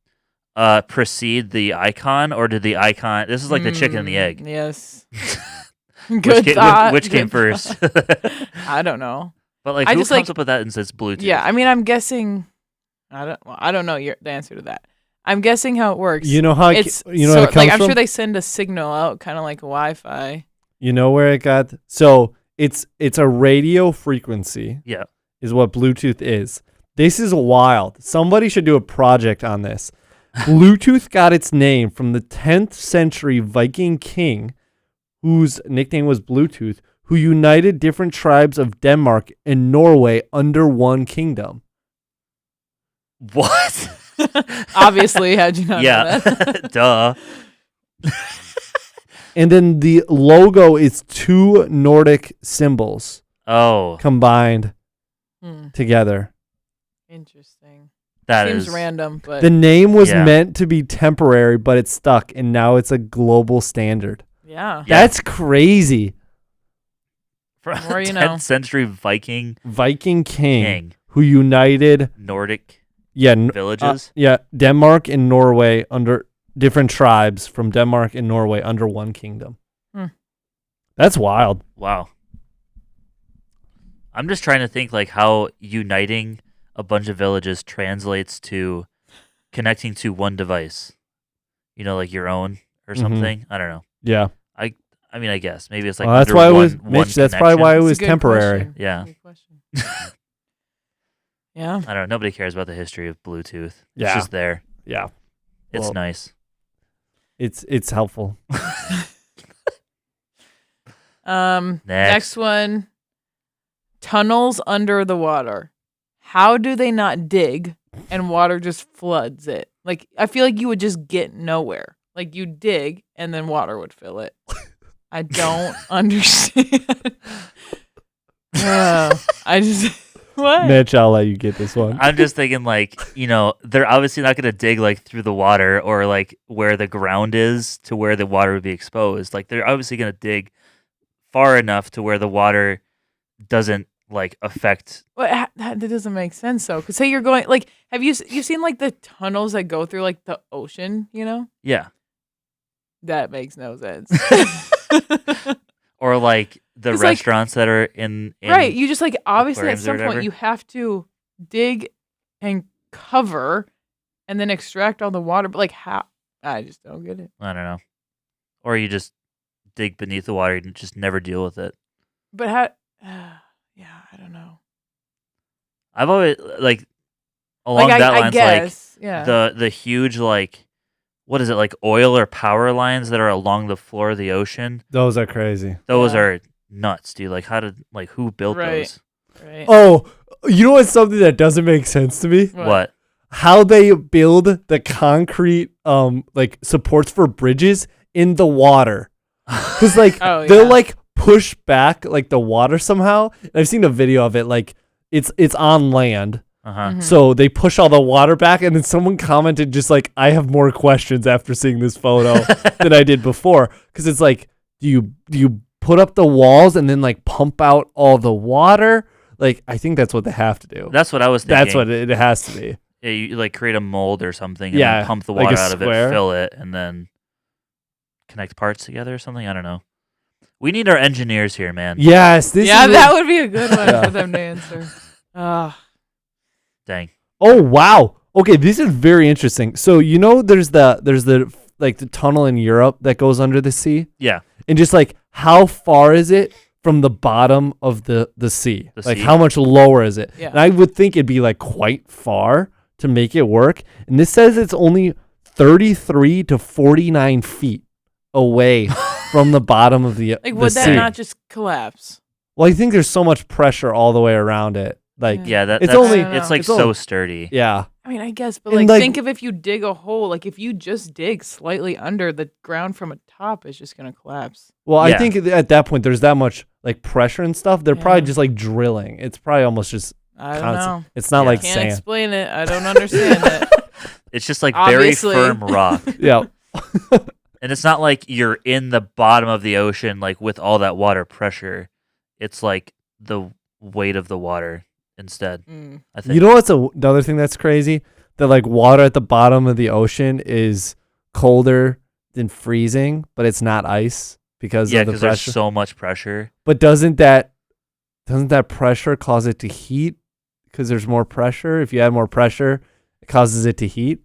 precede the icon, or did the icon? This is like the chicken and the egg. Yes. Which Good came, thought. which came good first? thought. I don't know. But like, I who just, comes like- up with that and says Bluetooth? Yeah, I mean, I'm guessing. I don't know the answer to that. I'm guessing how it works. You know how it's you know where it comes like I'm from? sure they send a signal out, kind of like Wi-Fi. You know where it got? So it's a radio frequency. Yeah. Is what Bluetooth is. This is wild. Somebody should do a project on this. Bluetooth got its name from the 10th century Viking king, whose nickname was Bluetooth, who united different tribes of Denmark and Norway under one kingdom. What? Obviously, how'd you not know Yeah. that? Duh. And then the logo is two Nordic symbols Oh, combined together. Interesting. that Seems is random, but The name was Yeah. meant to be temporary, but it stuck, and now it's a global standard. yeah. Yeah. That's crazy. from More you 10th know. century Viking Viking king, king who united, Nordic villages, Denmark and Norway under different tribes from Denmark and Norway under one kingdom. Hmm. That's wild. Wow. I'm just trying to think like how uniting a bunch of villages translates to connecting to one device. You know, like your own or Mhm. something. I don't know. Yeah. I mean, I guess maybe it's like Well, that's under why it one, was one Mitch. That's probably why it connection. was That's a good temporary. question. Yeah. Good question. Yeah. I don't know. Nobody cares about the history of Bluetooth. It's Yeah. just there. Yeah, It's Well, nice. it's helpful. Next one. Tunnels under the water. How do they not dig and water just floods it? Like, I feel like you would just get nowhere. Like, you dig and then water would fill it. I don't understand. I just What? Mitch, I'll let you get this one. I'm just thinking, like, they're obviously not going to dig like through the water or like where the ground is to where the water would be exposed. Like, they're obviously going to dig far enough to where the water doesn't like affect. Well, that doesn't make sense though. Because say you're going like, have you seen like the tunnels that go through like the ocean? Yeah. That makes no sense. Or like the 'Cause, like- restaurants that are in Right. You just like obviously at aquariums or some whatever. point you have to dig and cover and then extract all the water. But like how? I just don't get it. I don't know. Or you just dig beneath the water and just never deal with it. But how? Yeah, I don't know. I've always like along Like that I lines, guess, yeah. the huge like what is it, like oil or power lines that are along the floor of the ocean? Those are crazy. Those Yeah. are nuts, dude. Like who built Right. those? Right. Oh, you know what's something that doesn't make sense to me? What? How they build the concrete like supports for bridges in the water. Because like Oh, they'll yeah. like push back like the water somehow. And I've seen a video of it, like it's on land. Uh-huh. Mhm. So they push all the water back, and then someone commented just like, I have more questions after seeing this photo than I did before. Because it's like, do you put up the walls and then like pump out all the water? Like, I think that's what they have to do. That's what I was thinking. That's what it has to be. Yeah, you like create a mold or something and Yeah, then pump the like water a out of square. it, fill it, and then connect parts together or something. I don't know. We need our engineers here, man. Yes, this Yeah, is that would be a good one Yeah. for them to answer. Dang. Oh wow. Okay, this is very interesting. So there's the like the tunnel in Europe that goes under the sea, Yeah. and just like how far is it from the bottom of the sea? The Like sea. how much lower is it? Yeah. And I would think it'd be like quite far to make it work. And this says it's only 33 to 49 feet away from the bottom of the Like, the would that sea. not just collapse? Well, I think there's so much pressure all the way around it. Like Yeah, It's that's only- it's like it's so only- sturdy. yeah. I mean, I guess, but And, like, like- think of if you dig a hole, like if you just dig slightly under the ground from a top, it's just gonna collapse. Well, I Yeah. think at that point there's that much like pressure and stuff. They're probably Yeah. just like drilling. It's probably almost just I don't constant. know. It's not Yeah. like Can't sand. explain it. I don't understand it. It's just like Obviously. very firm rock. Yeah. And it's not like you're in the bottom of the ocean like with all that water pressure. It's like the weight of the water instead. Mm. I think. You know what's another thing that's crazy? That like water at the bottom of the ocean is colder than freezing, but it's not ice because Yeah, of the because there's pressure. so much pressure. But doesn't that pressure cause it to heat? Because there's more pressure. If you add more pressure, it causes it to heat.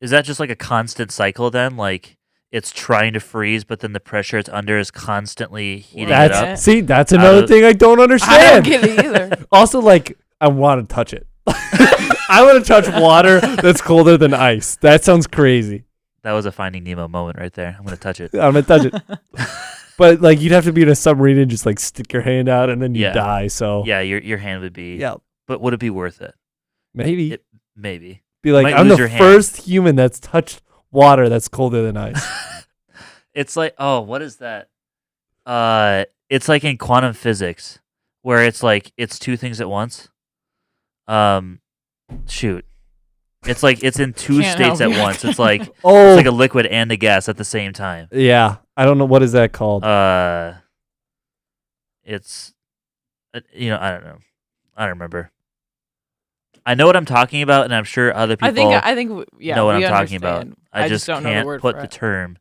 Is that just like a constant cycle then? Like it's trying to freeze, but then the pressure it's under is constantly heating it up. That's that's another of- thing I don't I understand. don't get it either. Also, like, I want to touch it. I want to touch water that's colder than ice. That sounds crazy. That was a Finding Nemo moment right there. I'm gonna touch it. I'm gonna touch it. But like, you'd have to be in a submarine and just like stick your hand out, and then you Yeah. die. So Yeah, your hand would be. yeah, But would it be worth it? maybe Maybe. be like, might I'm lose the your hand. first human that's touched water that's colder than ice. It's like, oh, what is that? It's like in quantum physics, where it's like it's two things at once. Shoot, it's like it's in two Can't states help at you. once. It's like Oh, it's like a liquid and a gas at the same time. yeah. I don't know what is that called. It's, I don't know. I don't remember. I know what I'm talking about, and I'm sure other people I think, yeah, know what we I'm talking about. understand. I just don't know the can't word put for the it. term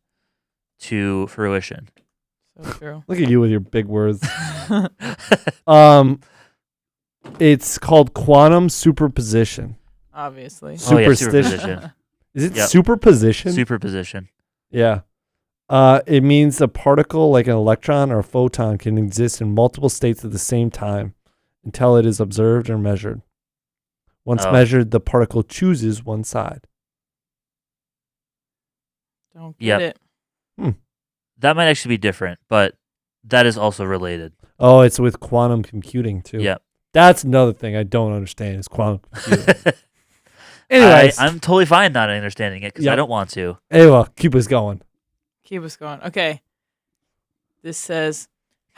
to fruition. So true. Look at you with your big words. It's called quantum superposition. Obviously. Oh yeah, Superstition. superposition. Is it Yep. superposition? Superposition. Yeah. It means a particle like an electron or a photon can exist in multiple states at the same time until it is observed or measured. Once Oh. measured, the particle chooses one side. Don't get Yep. it. That might actually be different, but that is also related. Oh, it's with quantum computing too. Yep. That's another thing I don't understand is quantum computing. Anyways, I'm totally fine not understanding it because I Yep. don't want to. anyway, keep us going. Keep us going. Okay. This says,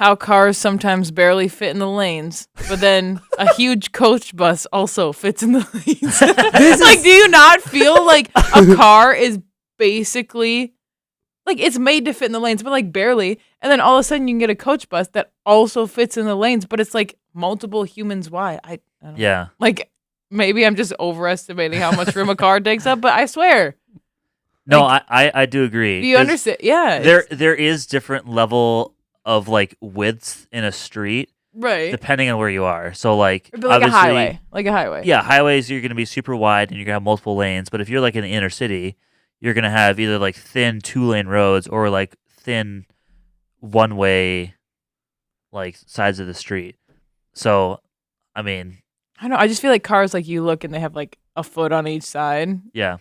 how cars sometimes barely fit in the lanes, but then a huge coach bus also fits in the lanes. Like, do you not feel like a car is basically like it's made to fit in the lanes, but like barely, and then all of a sudden you can get a coach bus that also fits in the lanes, but it's like multiple humans wide. I don't know. Like maybe I'm just overestimating how much room a car takes up, but I swear. No, like, I do agree. Do you understand? Yeah. There is different level of like width in a street, right? Depending on where you are. So like, like a highway, Yeah, highways you're gonna be super wide and you're gonna have multiple lanes. But if you're like in the inner city, you're gonna have either like thin 2-lane roads or like thin one-way like sides of the street. So, I mean, I don't know. I just feel like cars, like you look and they have like a foot on each side. Yeah,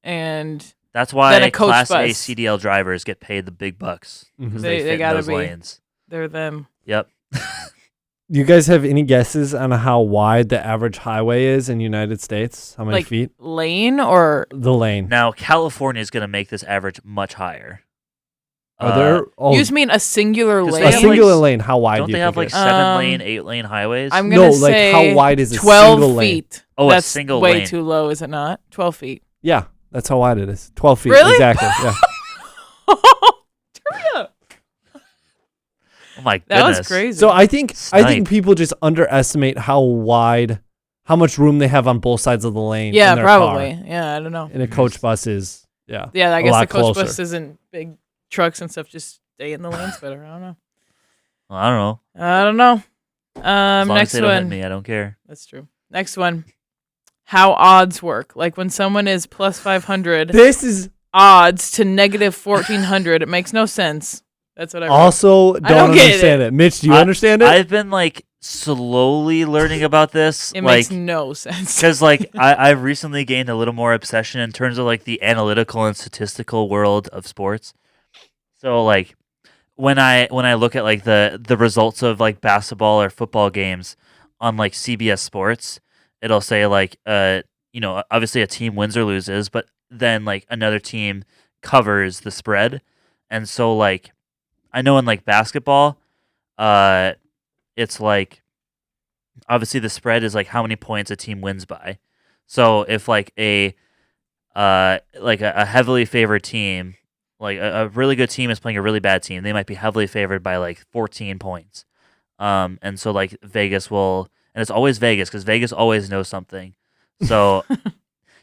and that's why a Class bus. A CDL drivers get paid the big bucks because they fit gotta in those lanes. They're them. Yep. Do you guys have any guesses on how wide the average highway is in the United States? How many like feet? Lane or the lane? Now, California is going to make this average much higher. Are there? You just mean a singular lane? A singular lane. How wide? Don't do you they have think like 7-lane, 8-lane highways? I'm gonna like say how wide is a 12 single feet. lane? Oh, that's a single way lane. too low, is it not? 12 feet. Yeah, that's how wide it is. 12 feet. Really? Exactly. Yeah. Turn up. Oh my goodness. That was crazy. So I think people just underestimate how much room they have on both sides of the lane. Yeah, in their probably. Car. Yeah, I don't know. And a coach bus is Yeah, I guess the coach closer. bus isn't big trucks and stuff. Just stay in the lanes better. I don't know. Well, I don't know. I don't know. As long next as they don't hit one. me, I don't care. That's true. Next one. How odds work. Like when someone is plus 500. This is odds to negative 1400. It makes no sense. That's what I wrote. Also don't understand it. Mitch, do you understand it? I've been like slowly learning about this. It like, makes no sense. Because like I've recently gained a little more obsession in terms of like the analytical and statistical world of sports. So like when I look at like the results of like basketball or football games on like CBS Sports, it'll say like obviously a team wins or loses, but then like another team covers the spread. And so like I know in like basketball, it's like obviously the spread is like how many points a team wins by. So if like a heavily favored team, like a really good team is playing a really bad team, they might be heavily favored by like 14 points. And so like Vegas will, and it's always Vegas because Vegas always knows something. So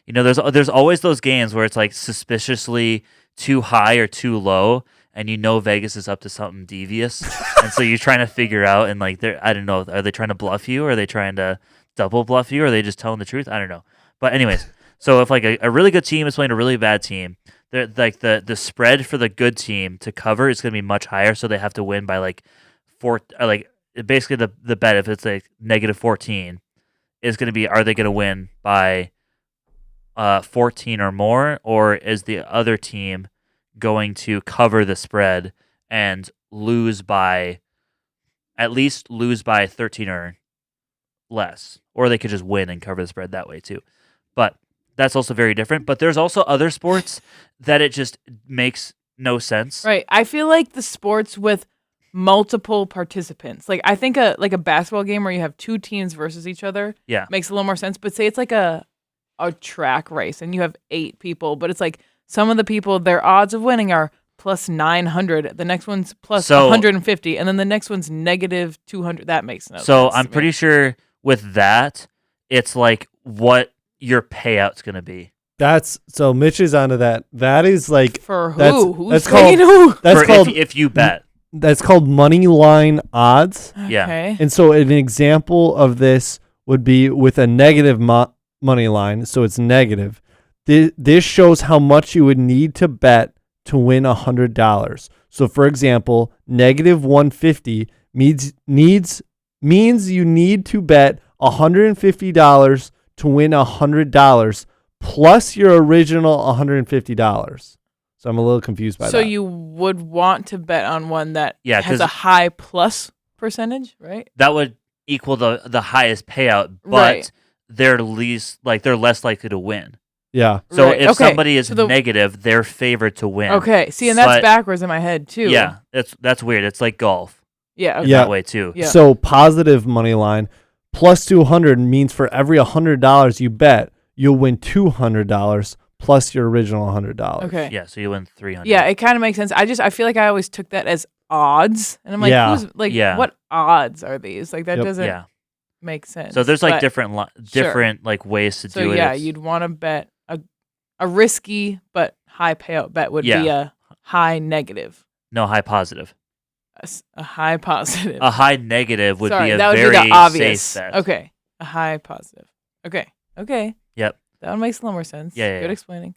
there's always those games where it's like suspiciously too high or too low. And Vegas is up to something devious, and so you're trying to figure out, and like I don't know, are they trying to bluff you, or are they trying to double bluff you, or are they just telling the truth? I don't know. But anyways, so if like a really good team is playing a really bad team, they're like the spread for the good team to cover is going to be much higher, so they have to win by like basically the bet if it's like negative 14 is going to be, are they going to win by 14 or more, or is the other team going to cover the spread and at least lose by 13 or less, or they could just win and cover the spread that way too. But that's also very different. But there's also other sports that it just makes no sense. Right. I feel like the sports with multiple participants, like I think a basketball game where you have two teams versus each other, makes a little more sense. But say it's like a track race and you have 8 people, but it's like some of the people, their odds of winning are plus 900. The next one's plus 150. And then the next one's negative 200. That makes no sense. So I'm pretty sure with that, it's like what your payout's going to be. So Mitch is onto that. That is like. For who? Who's called, who? That's called. If you bet. That's called money line odds. Yeah. Okay. And so an example of this would be with a negative money line. So it's negative. This shows how much you would need to bet to win $100. So, for example, negative 150 means you need to bet $150 to win $100 plus your original $150. So I'm a little confused by that. So you would want to bet on one that has 'cause a high plus percentage, right? That would equal the highest payout, but they're less likely to win. Yeah. So if somebody is negative, they're favored to win. Okay. See, and that's backwards in my head too. Yeah, that's weird. It's like golf. Yeah. Okay. Yeah. that way too. Yeah. So positive money line plus 200 means for every $100 you bet, you'll win $200 plus your original $100. Okay. Yeah, so you win 300. Yeah, it kind of makes sense. I feel like I always took that as odds, and I'm like, Yeah. who's like, Yeah. what odds are these? Like that Yep. doesn't Yeah. make sense. So there's like But- different like ways to So do it. yeah, It's- you'd want to bet a risky but high payout bet would be Yeah. a high negative, no high positive. a high positive. A high negative would Sorry, be a that would very be the obvious. safe bet. Okay, a high positive. Okay. Yep. That one makes a little more sense. Yeah, yeah, Good yeah. explaining.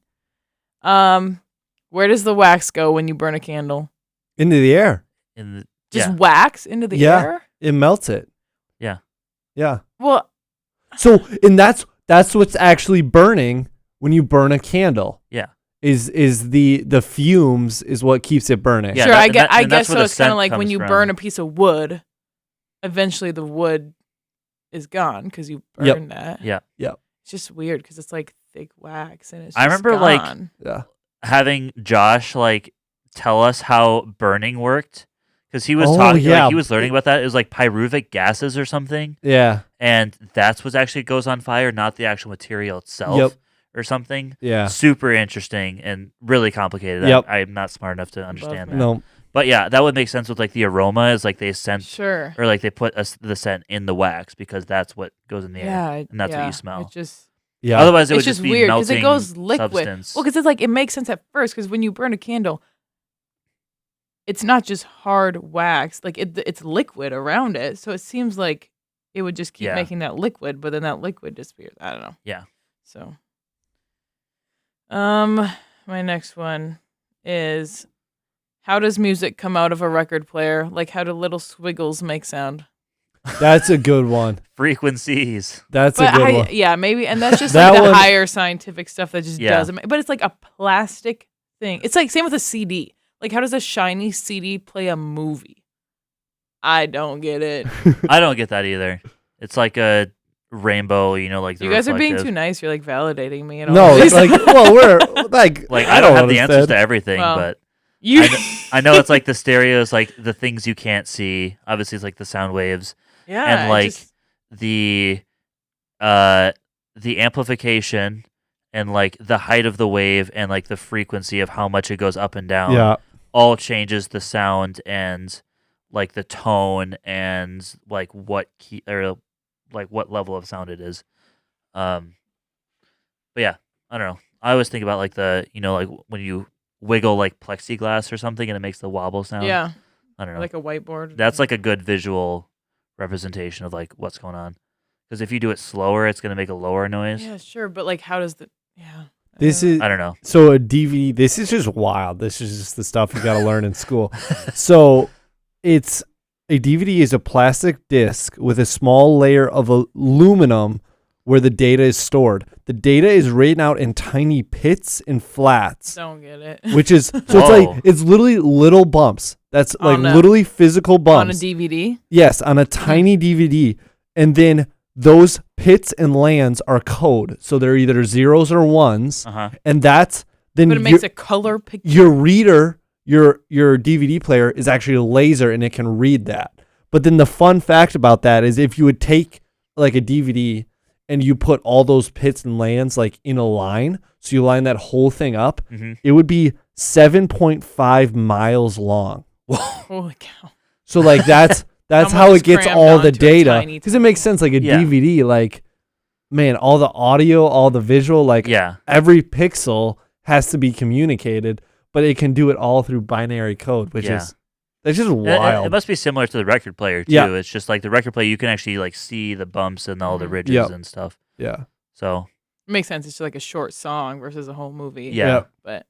Where does the wax go when you burn a candle? Into the air. In the, Just yeah. wax into the Yeah. air? It melts it. Yeah. Yeah. Well, So, and that's what's actually burning when you burn a candle. Yeah. Is the fumes is what keeps it burning. Yeah, sure. that- I and guess, that- and that's so. where the It's kind of scent like when comes you from. burn a piece of wood, eventually the wood is gone because you Yep. burned that. Yeah. Yep. It's just weird because it's like thick wax and it's. I just remember, like, gone. Yeah. Having Josh like tell us how burning worked because he was Oh, talking yeah. like he was learning about that. It was like pyruvic gases or something, Yeah. and that's what actually goes on fire, not the actual material itself Yep. or something. Yeah. Super interesting and really complicated. Yep. I'm not smart enough to understand that. No. But yeah, that would make sense with like the aroma is like they scent Sure. or like they put the scent in the wax because that's what goes in the air. Yeah. and that's what yeah, you smell. It just. Yeah. Otherwise, it would It's just be weird melting it goes liquid. substance. Well, because it's like it makes sense at first because when you burn a candle, it's not just hard wax; like it's liquid around it. So it seems like it would just keep Yeah. making that liquid, but then that liquid disappears. I don't know. Yeah. So, my next one is how does music come out of a record player? Like how do little swiggles make sound? That's a good one. Frequencies. That's a But good one. yeah, maybe, and that's just That like the one- higher scientific stuff that just Yeah. doesn't. But it's like a plastic thing. It's like same with a CD. Like, how does a shiny CD play a movie? I don't get it. I don't get that either. It's like a rainbow, like the You guys are being reflective- too nice. You're like validating me. And all No, this. it's like, well, we're like, Like I don't have the answers understand. to everything, Well, but you. I know it's like the stereo is like the things you can't see. Obviously, it's like the sound waves yeah, and it like just- the amplification and like the height of the wave and like the frequency of how much it goes up and down. Yeah. all changes the sound and like the tone and like what key or like what level of sound it is. But yeah, I don't know. I always think about like the like when you wiggle like plexiglass or something and it makes the wobble sound. yeah, I don't know. like a whiteboard. That's like a good visual representation of like what's going on. Because if you do it slower, it's gonna make a lower noise. yeah, sure, but like, how does the This is I don't know. so a DVD. This is just wild. This is just the stuff you got to learn in school. So it's a DVD is a plastic disc with a small layer of aluminum where the data is stored. The data is written out in tiny pits and flats, don't get it which is so it's Whoa. like it's literally little bumps. That's like On a- literally physical on a bumps. DVD. Yes, on a tiny DVD. And then those pits and lands are code. So they're either zeros or ones. Uh-huh. And that's then But it makes a color picture. your reader, your DVD player is actually a laser and it can read that. But then the fun fact about that is if you would take like a DVD and you put all those pits and lands like in a line, so you line that whole thing up, Mm-hmm. it would be 7.5 miles long. Holy cow! So like that's How how much it gets crammed all the onto a data tiny, because it makes sense like a Yeah. DVD like man all the audio all the visual like Yeah. every pixel has to be communicated but it can do it all through binary code which Yeah. is that's just It wild. must be similar to the record player too. Yeah. It's just like the record player, you can actually like see the bumps and all the Mhm. ridges Yep. and stuff. Yeah. So It makes sense. It's just like a short song versus a whole movie. yeah, Yep. But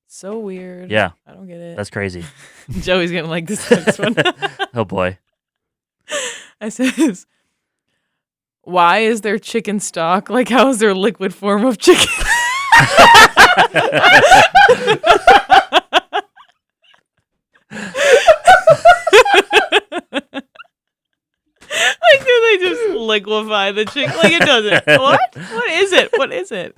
so weird. yeah, I don't get it. that's crazy. Joey's gonna like this next one. Oh boy. I says, why is there chicken stock? Like, how is there a liquid form of chicken? Like, do they just liquefy the chicken? Like, it doesn't. What? What is it? What is it?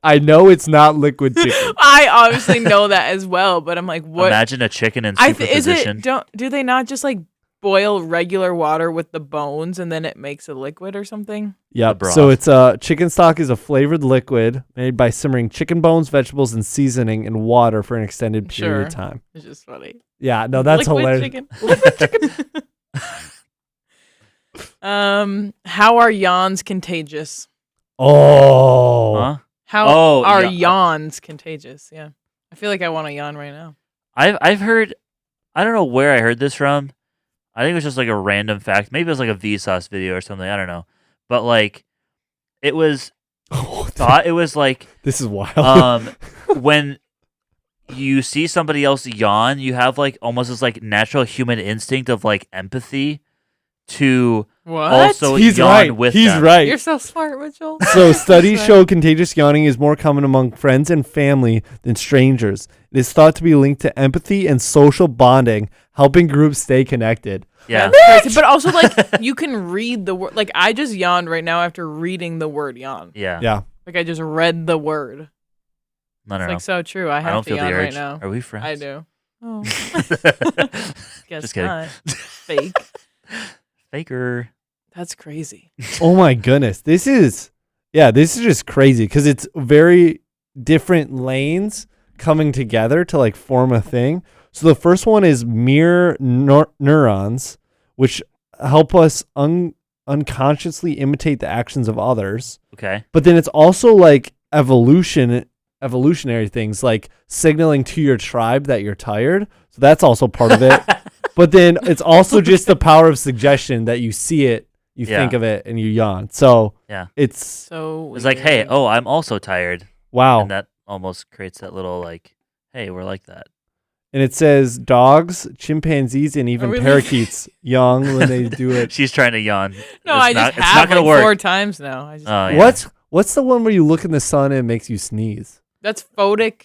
I know it's not liquid chicken. I I obviously know that as well, but I'm like, what? Imagine a chicken in Is superposition. it? Do they not just like boil regular water with the bones and then it makes a liquid or something? Yep. broth. So it's chicken stock is a flavored liquid made by simmering chicken bones, vegetables, and seasoning in water for an extended period of time. It's just funny. Yeah, no, that's Liquid hilarious. chicken. Liquid chicken. How are yawns contagious? Oh, Huh? How are yawns contagious? Yeah. I feel like I want to yawn right now. I've heard, I don't know where I heard this from. I think it was just like a random fact. Maybe it was like a Vsauce video or something. I don't know. But like, it was thought it was like this is wild. when you see somebody else yawn, you have like almost this like natural human instinct of like empathy to What? also He's yawn right. with He's them. right. You're so smart, Mitchell. So studies show contagious yawning is more common among friends and family than strangers. It is thought to be linked to empathy and social bonding, helping groups stay connected. Yeah. That's crazy. But also, like, you can read the word. Like, I just yawned right now after reading the word yawn. Yeah. Yeah. Like, I just read the word. I don't It's know. like so true. I I have don't to feel the yawn urge. right now. Are we friends? I do. Oh. Guess Just kidding. not. Fake. Faker. That's crazy. Oh my goodness. This is just crazy because it's very different lanes coming together to like form a thing. So the first one is mirror neurons, which help us unconsciously imitate the actions of others. Okay. But then it's also like evolutionary things like signaling to your tribe that you're tired. So that's also part of it. But then it's also just the power of suggestion that you see it, you think of it, and you yawn. So Yeah. it's So It's like, hey, weird. oh, I'm also tired. wow. And that almost creates that little like, hey, we're like that. And it says dogs, chimpanzees, and even Are we parakeets yawn when they do it. She's trying to yawn. No, It's I not, just it's have not gonna like work. 4 times now. I just, Oh, yeah. What's the one where you look in the sun and it makes you sneeze? That's photic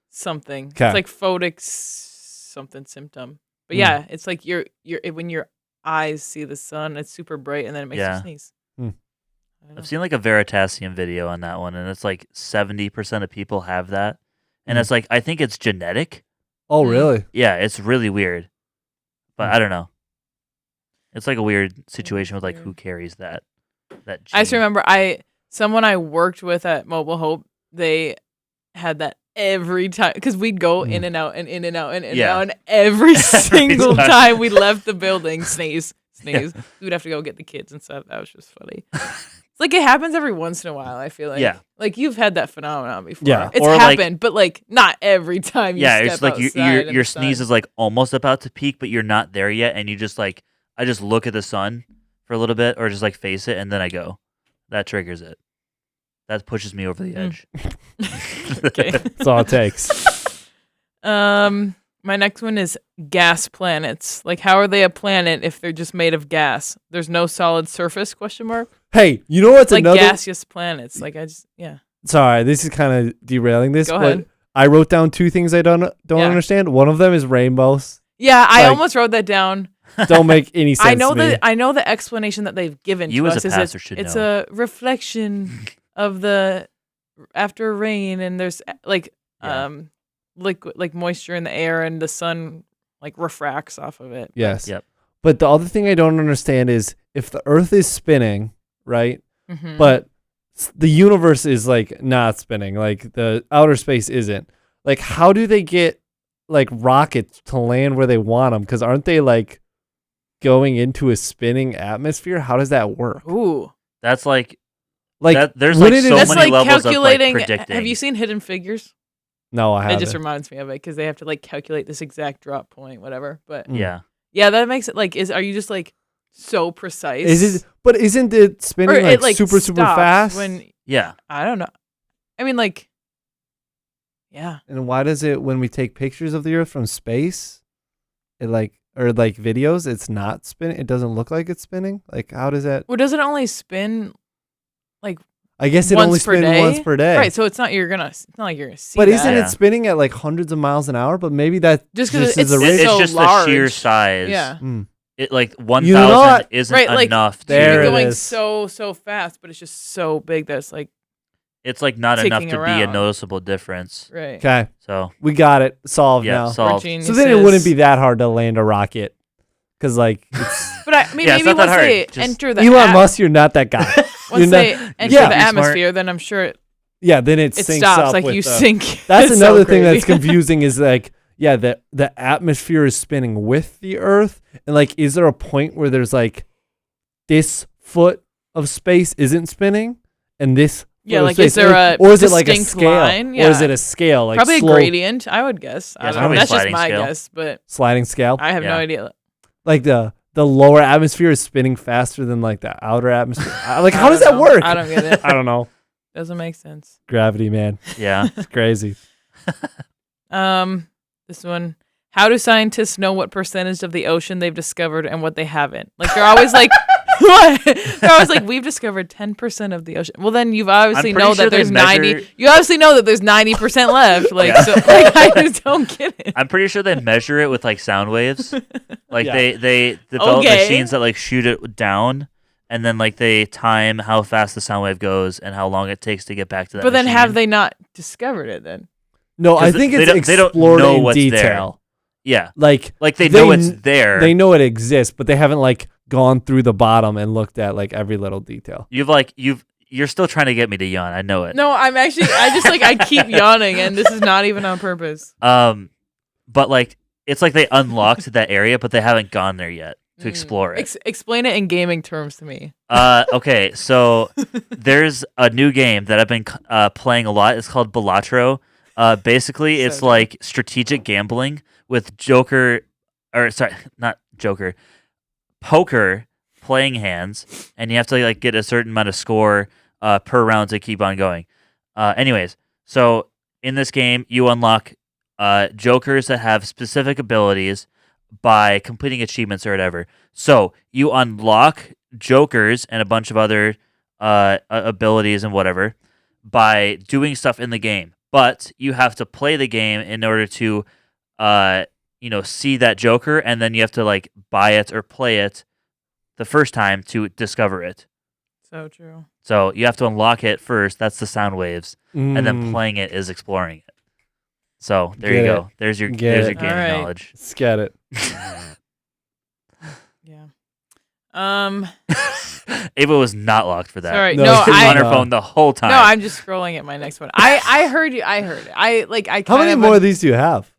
something. 'Kay. It's like photic something symptom. But Hmm. yeah, it's like when your eyes see the sun, it's super bright, and then it makes Yeah. you sneeze. Hmm. I don't know. I've seen like a Veritasium video on that one, and it's like 70% of people have that. And Hmm. it's like, I think it's genetic. Oh, Mm. really? Yeah, it's really weird. But Hmm. I don't know. It's like a weird situation with like weird. who carries that gene. I just remember someone I worked with at Mobile Hope, they had that every time because we'd go in and out and in and out and in and Yeah. out, and every single time. time we left the building, sneeze. We'd have to go get the kids and stuff. That was just funny. It's like it happens every once in a while. I feel like, Yeah. like you've had that phenomenon before. Yeah. It's Or, like- happened, but like not every time. You Yeah, step it's like outside in your the sneeze sun. is like almost about to peak, but you're not there yet, and you just like I just look at the sun for a little bit, or just like face it, and then I go. That triggers it. That pushes me over the edge. Okay. That's all it takes. My next one is gas planets. Like, how are they a planet if they're just made of gas? There's no solid surface? Question mark. Hey, you know what's Like another? gaseous planets. Like yeah. Sorry, this is kind of derailing this. Go but ahead. I wrote down 2 things I don't Yeah. understand. One of them is rainbows. Yeah, I Like- almost wrote that down. Don't make any sense. I know to me. I know the explanation that they've given You to as a us is pastor should it's know. a reflection of the after rain, and there's like Yeah. liquid, like moisture in the air, and the sun like refracts off of it. Yes. Yep. But the other thing I don't understand is if the Earth is spinning, right? Mhm. But the universe is like not spinning, like the outer space isn't. Like, how do they get like rockets to land where they want them? Because aren't they like going into a spinning atmosphere? How does that work? Ooh, That's like Like, that, there's like wouldn't it- so that's many like levels calculating. of like predicting. Have you seen Hidden Figures? no, I It haven't. just reminds me of it because they have to like calculate this exact drop point, whatever. But Yeah. yeah, that makes it like are you just like so precise? Is it? But isn't it spinning Or like, it like super stops fast? when Yeah. I don't know. I mean, like, yeah. And why does it when we take pictures of the Earth from space, it like or like videos, it's not spinning? It doesn't look like it's spinning. Like, how does that? Well, does it only spin like I guess it once only per spins day? once per day. Right, so it's not it's not like you're gonna see. But that. isn't Yeah. it spinning at like hundreds of miles an hour? But maybe that Just 'cause is it's a so It's rate. just large. the sheer size. Yeah. Mm. It like You 1,000 know what? isn't Right, like, enough to There You're it going is. so fast, but it's just so big that it's like it's like not enough ticking to be a around. noticeable difference. Right. Okay, So we got it solved yeah, now. We're solved. So then it wouldn't geniuses. be that hard to land a rocket, because like it's But I mean, Yeah, it's maybe not that once they hard. Just- enter the Elon Musk. You're not that guy. once You're they not- enter Yeah. the Be smart. atmosphere, then I'm sure Yeah, then it it syncs stops. up Like with you the- sink. That's It's so another thing that's crazy. confusing is like, yeah, the atmosphere is spinning with the Earth, and like, is there a point where there's like this foot of space isn't spinning, and this Yeah, foot of like, space is there a or is it like a distinct scale, line? or is Yeah. it a scale, like Probably slow a gradient, I would guess. Yeah, I it's don't know. probably a That's just sliding my scale. guess, but sliding scale? I have no Yeah. idea. Like the lower atmosphere is spinning faster than like the outer atmosphere. Like, I how does don't that know. work? I don't get it. I don't know. Doesn't make sense. Gravity, man, Yeah. it's crazy. This one. How do scientists know what percentage of the ocean they've discovered and what they haven't? Like they're always like, what? They're always like, we've discovered 10% of the ocean. Well, then you've obviously I'm pretty know sure that they there's 90. measure- You obviously know that there's 90% left. Like, Yeah. so like, I just don't get it. I'm pretty sure they measure it with like sound waves. Like Yeah. they develop Okay. machines that like shoot it down, and then like they time how fast the sound wave goes and how long it takes to get back to that. But then machine. have they not discovered it then? No, I 'Cause think they it's don't explored know in what's there. detail. Yeah, Like they They know it's kn- there. they know it exists, but they haven't like gone through the bottom and looked at like every little detail. You're still trying to get me to yawn. I know it. No, I just like, I keep yawning and this is not even on purpose. But like it's like they unlocked that area, but they haven't gone there yet to explore it. Explain it in gaming terms to me. Okay, so there's a new game that I've been playing a lot. It's called Balatro. Basically, So it's good. like strategic gambling with poker playing hands, and you have to like get a certain amount of score per round to keep on going. Anyways, so in this game, you unlock jokers that have specific abilities by completing achievements or whatever. So you unlock jokers and a bunch of other abilities and whatever by doing stuff in the game. But you have to play the game in order to, see that joker, and then you have to like buy it or play it the first time to discover it. So true. So you have to unlock it first. That's the sound waves, and then Mm, playing it is exploring it. So there Get you it. go. There's your Get there's it. your gaming Alright. knowledge. let's get it. Yeah. Ava was not locked for that. Sorry. No, No, she's She was on her not. phone the whole time. No, I'm just scrolling at my next one. I heard you. I heard it. I How kind many of more of these do you have?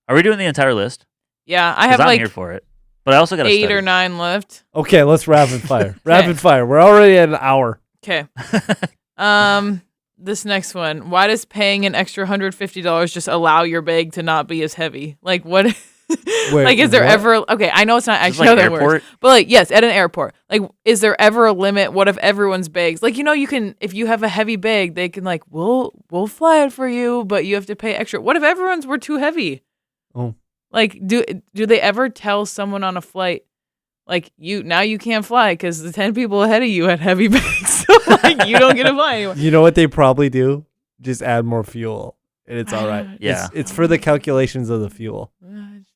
Are we doing the entire list? Yeah, I 'Cause have I'm like here for it. But I also got 8 or 9 left. Okay, let's rapid fire. Rapid fire. We're already at an hour. Okay. This next one. Why does paying an extra $150 just allow your bag to not be as heavy? Like what? Wait, like is there what? ever? Okay, I know it's not Is this actually like how that works. airport? But like, yes, at an airport. Like, is there ever a limit? What if everyone's bags? Like, you can, if you have a heavy bag, they can like, we'll fly it for you, but you have to pay extra. What if everyone's were too heavy? Oh. Like, do they ever tell someone on a flight, like, you can't fly because the 10 people ahead of you had heavy bags, so like you don't get to fly anymore. You know what they probably do? Just add more fuel, and it's all right. Yeah. It's for the calculations of the fuel.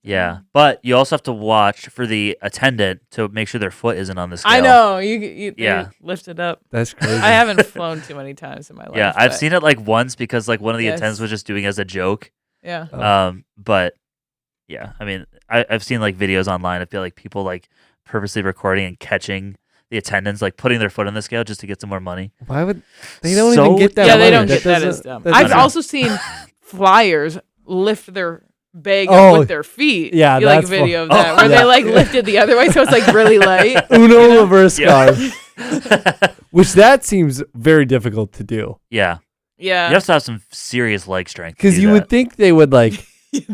Yeah, but you also have to watch for the attendant to make sure their foot isn't on the scale. I know they Yeah. lift it up. That's crazy. I haven't flown too many times in my life. Yeah, I've but- seen it like once because like one of the Yes. attendants was just doing it as a joke. Yeah. Oh. But yeah, I mean, I've seen like videos online. I feel like people like purposely recording and catching the attendants, like putting their foot on the scale just to get some more money. Why would they don't So even get that? Yeah, they money. don't get that doesn't- as dumb. that's I've not- also seen flyers lift their bag Oh, up with their feet. yeah, you like that's video of fun. that where Yeah. they like lift it the other way, so it's like really light. Uno reverse Yeah. guard, which that seems very difficult to do. Yeah, Yeah, you have to have some serious leg strength. to Because do you that. would think they would like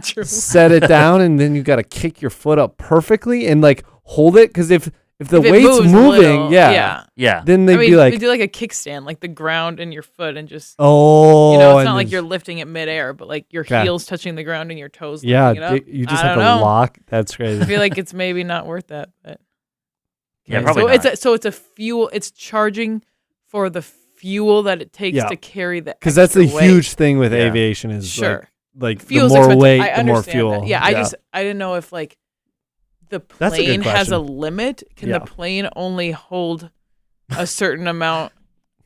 true. set it down, and then you got to kick your foot up perfectly and like hold it. Because if the If it weight's moves a moving, little, yeah, Yeah, then they'd I mean, be like, they do like a kickstand, like the ground in your foot, and just oh, it's and not like then- you're lifting it midair, but like your Okay. heels touching the ground and your toes. yeah, lifting it up. you just I have to don't know. lock. That's crazy. I feel like it's maybe not worth that, but Yeah, Okay. probably so not. it's a fuel. It's charging for the fuel that it takes Yeah. to carry the. Because that's the extra weight. huge thing with Yeah. aviation is Sure. like the Fuel's more expensive. weight, I the more understand fuel. that. Yeah, I didn't know if like the That's a good plane has a question. limit. Can Yeah. the plane only hold a certain amount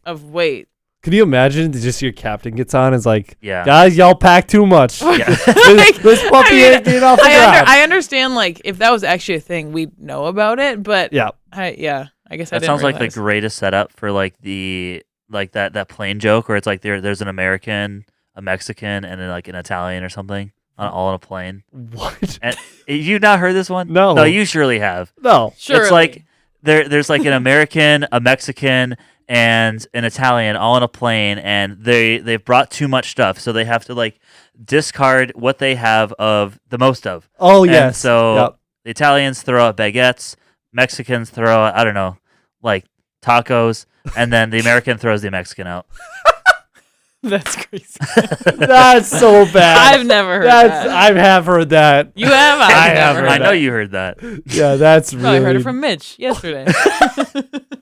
of weight? Could you imagine just your captain gets on and is like, Yeah. guys, y'all pack too much. Yeah. this puppy ain't getting off the ground. I understand, like, if that was actually a thing, we'd know about it, but Yeah. I guess I That didn't sounds like the realize. greatest setup for like that plane joke where it's like there's an American, a Mexican, and then like an Italian or something all on a plane. What? And you not heard this one? No. No, you surely have. No. Surely. It's like there's like an American, a Mexican, and an Italian all on a plane, and they've brought too much stuff, so they have to like discard what they have of the most of. Oh, And yes. so Yep. the Italians throw out baguettes, Mexicans throw out, I don't know, like tacos, and then the American throws the Mexican out. That's crazy. That's so bad. I've never heard that. I have heard that. You have? I I've have never heard heard I know that. you heard that. Yeah, that's Probably really. heard it from Mitch yesterday.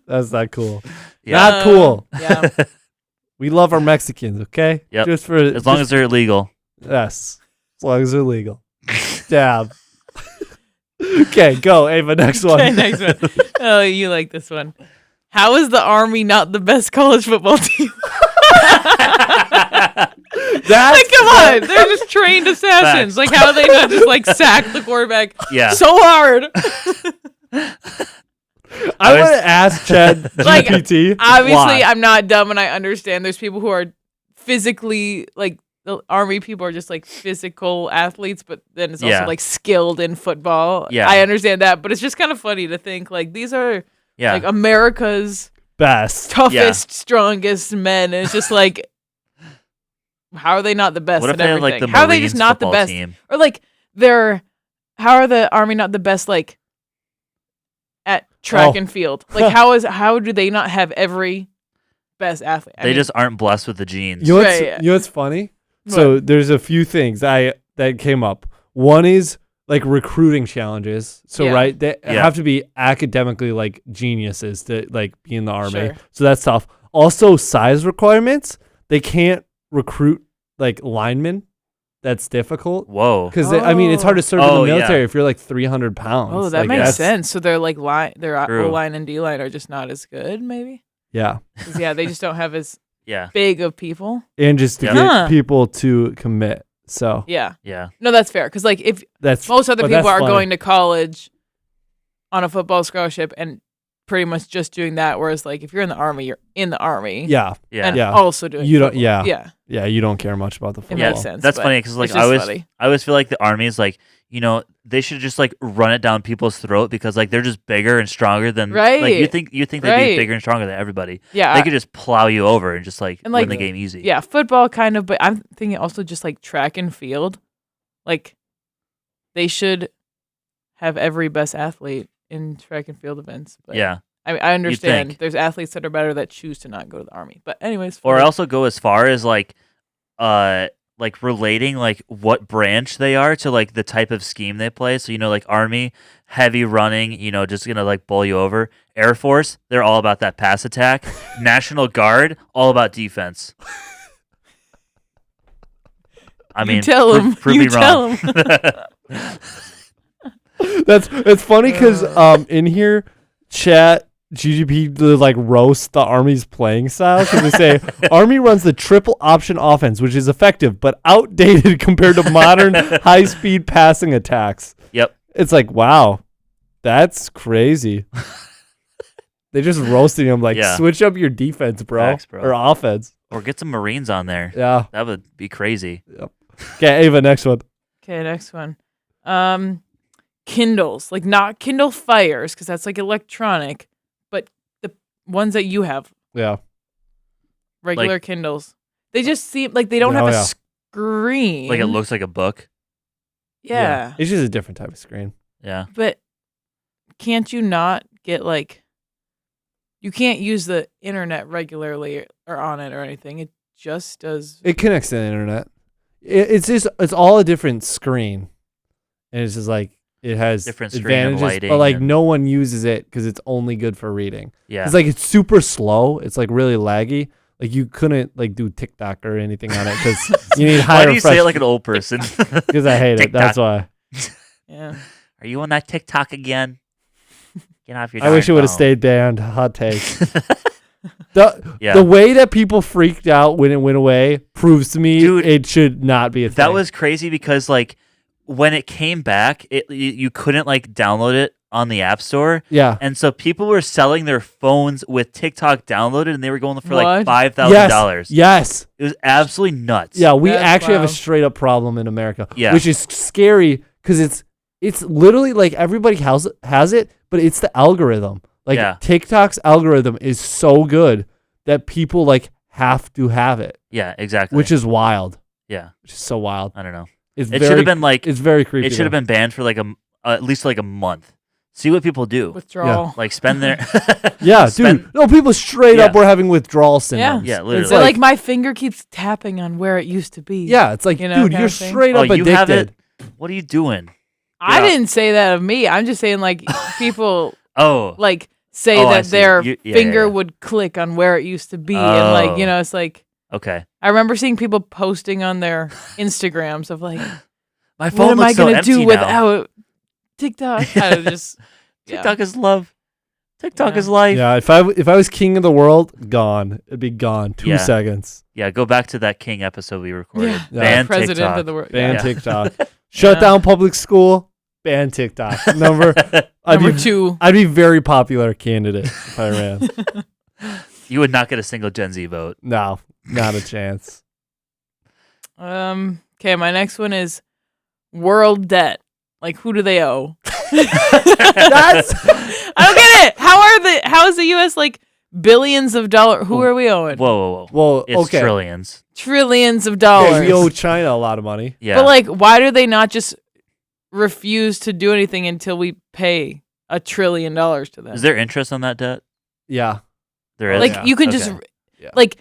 That's not cool. Yeah. Not cool. Yeah. We love our Mexicans, okay? Yep. Just for As long as they're illegal. yes, as long as they're legal. Dab. Okay, go Ava. Next one. Okay, next one. Oh, you like this one. How is the Army not the best college football team? That's Like, come on. They're just trained assassins. Facts. Like, how are they not just, like, sack the quarterback Yeah. so hard? I want to ask Chad Like, GPT. Obviously, why. I'm not dumb, and I understand there's people who are physically, like, the Army people are just, like, physical athletes, but then it's also, Yeah. like, skilled in football. Yeah. I understand that, but it's just kind of funny to think, like, these are, Yeah. like, America's best. toughest, strongest men. And it's just like, how are they not the best What if at they had everything? like the How are they just Marines not the football best? team? Or like how are the Army not the best like at track Oh. and field? Like how do they not have every best athlete? I They mean, just aren't blessed with the genes. You know what's, Right, yeah. you know what's funny? So there's a few things that came up. One is like recruiting challenges. So Yeah. right, they Yeah. have to be academically like geniuses to like be in the Army. Sure. So that's tough. Also size requirements. They can't recruit like linemen. That's difficult. Whoa. Because I mean, it's hard to serve in Oh, the yeah. military if you're like 300 pounds. oh, that Like, makes that's- sense. So they're like their True. O line and D line are just not as good, maybe. Yeah, 'Cause, yeah, they just don't have as Yeah. big of people. and just to Yeah. get Huh. people to commit. So Yeah, Yeah. no, that's fair. Because like if that's most other but people that's are funny. going to college on a football scholarship and pretty much just doing that, whereas like if you're in the Army, you're in the Army. Yeah, Yeah. And Yeah. also doing You don't- football. yeah. yeah, yeah. You don't care much about the it football. makes sense. That's but funny because like it's just I funny. always feel like the Army is like, you know, they should just like run it down people's throat because like they're just bigger and stronger than like Right. you think they'd Right. be bigger and stronger than everybody. Yeah, They could just plow you over and just like And, like, win the game easy. yeah, football kind of, but I'm thinking also just like track and field, like they should have every best athlete in track and field events. But Yeah. I mean, I understand think. there's athletes that are better that choose to not go to the Army. But anyways, Or fine. also go as far as like relating like what branch they are to like the type of scheme they play. So you know, like Army, heavy running, you know, just gonna like bowl you over. Air Force, they're all about that pass attack. National Guard, all about defense. I mean, you tell them. prove You me tell wrong. 'em. It's funny because in here, chat GGP like roast the Army's playing style because they say Army runs the triple option offense, which is effective but outdated compared to modern high speed passing attacks. Yep. It's like, wow, that's crazy. They just roasting him like, Yeah. switch up your defense, bro, Facts, bro. or offense. Or get some Marines on there. Yeah. That would be crazy. Okay, Ava, next one. Okay, next one. Kindles, like not Kindle Fires, because that's like electronic, but the ones that you have, Yeah. regular Kindles, they just seem like they don't have Oh, a yeah. screen. Like it looks like a book. Yeah, It's just a different type of screen. Yeah. but can't you not get like? You can't use the internet regularly or on it or anything. It just does. It connects to the internet. It's all a different screen, and it's just like it has Different screen and advantages, lighting but like and- no one uses it because it's only good for reading. Yeah. It's like it's super slow. It's like really laggy. Like you couldn't like do TikTok or anything on it because you need Why higher. do you say it like an old person? Because I hate it. That's TikTok. why. Yeah. Are you on that TikTok again? Get off your I wish it darn would have phone. stayed banned. Hot take. The way that people freaked out when it went away proves to me it should not be a thing. That was crazy because like when it came back, you couldn't like download it on the App Store. Yeah. And so people were selling their phones with TikTok downloaded and they were going for like What? $5,000. Yes. It was absolutely nuts. Yeah, we That's actually have a wild. straight up problem in America. Yeah. Which is scary because it's literally like everybody has it, but it's the algorithm. Like TikTok's algorithm is so good that people like have to have it. Yeah, exactly. Which is wild. Yeah. Which is so wild. I don't know. It should have been like it's very creepy. It should have been banned for like at least like a month. See what people do. Withdrawal. Like spend their dude. No, people straight up were having withdrawal syndromes. Yeah, literally. So like my finger keeps tapping on where it used to be. Yeah, it's like, you know, dude, kind you're of thing. straight up you have addicted. it? What are you doing? I didn't say that of me. I'm just saying like people like say I that see. their Yeah, finger yeah. would click on where it used to be and like, you know, it's like Okay. I remember seeing people posting on their Instagrams of like My phone what am I looks so gonna empty do now. without TikTok? I just TikTok is love. TikTok is life. Yeah, if I was king of the world, gone. It'd be gone. 2 seconds. Yeah, go back to that King episode we recorded. Yeah. Ban President TikTok. of the world. Ban Yeah. TikTok. Shut down public school. Ban TikTok. Number two. I'd be very popular candidate if I ran. You would not get a single Gen Z vote. No, not a chance. Okay, my next one is world debt. Like who do they owe? That's I don't get it. How is the US like billions of dollars? Who are we owing? Whoa. well, It's okay. trillions. Trillions of Okay, dollars. we owe China a lot of money. Yeah. But like, why do they not just refuse to do anything until we pay $1 trillion to them? Is there interest on that debt? Yeah. There is. like yeah. you can just Yeah. like.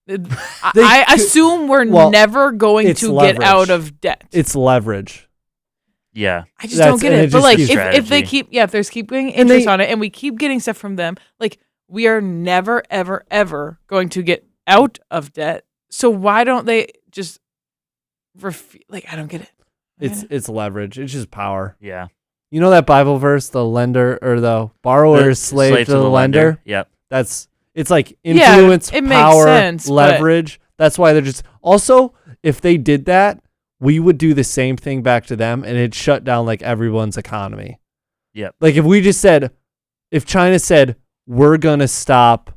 I assume we're well, never going it's to leverage. get out of debt. It's leverage. Yeah. I just don't get and it. it But just like, keeps if they strategy. keep there's keep getting And interest they- on it, and we keep getting stuff from them, like we are never, ever, ever going to get out of debt. So why don't they just like? I don't get it. It's leverage. It's just power. Yeah. You know that Bible verse, the lender or the borrower The is slave to the lender? Yep. It's like Yeah, influence, it makes power, sense, but- leverage. That's why they're just also if they did that, we would do the same thing back to them and it'd shut down like everyone's economy. Yep. Like if we just said if China said we're going to stop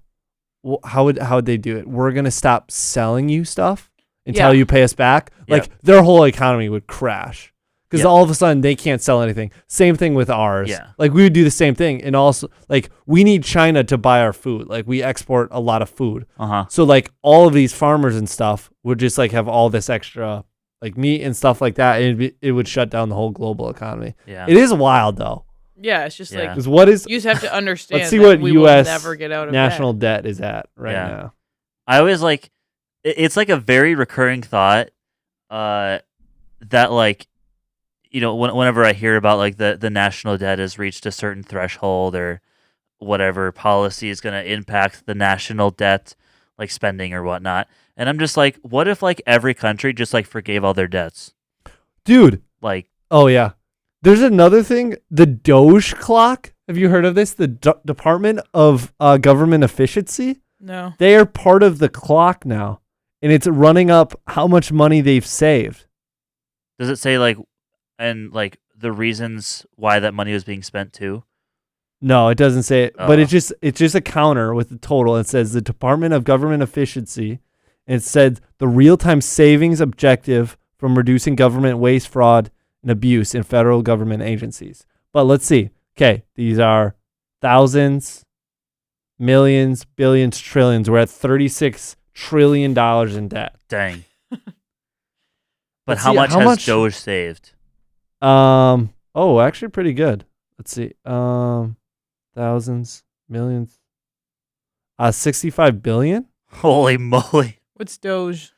how would they do it? We're going to stop selling you stuff until you pay us back. Like Yep. their whole economy would crash. Because Yep. all of a sudden they can't sell anything. Same thing with ours. Yeah. Like we would do the same thing. And also like we need China to buy our food. Like we export a lot of food. Uh-huh. So like all of these farmers and stuff would just like have all this extra like meat and stuff like that. And it would shut down the whole global economy. Yeah. It is wild though. Yeah, it's just Yeah. like Because what is you just have to understand. let's see that what we U.S. will never get out of national debt. debt is at right Yeah. now. I always like it's like a very recurring thought that like you know whenever I hear about like the national debt has reached a certain threshold or whatever policy is going to impact the national debt like spending or whatnot, and I'm just like, what if like every country just like forgave all their debts? Dude. Like, Oh yeah. There's another thing, the Doge clock. Have you heard of this? The Department of Government Efficiency. No. They are part of the clock now, and it's running up how much money they've saved. does it say like and like the reasons why that money was being spent too? No, it doesn't say it, but Oh. it's just a counter with the total. It says the Department of Government Efficiency, and it said the real-time savings objective from reducing government waste, fraud, and abuse in federal government agencies. But let's see. Okay, these are thousands, millions, billions, trillions. We're at $36 trillion in debt. Dang. But Let's how see, much how has much- Doge saved? Oh, actually pretty good. Let's see. Thousands, millions. 65 billion? Holy moly. What's Doge?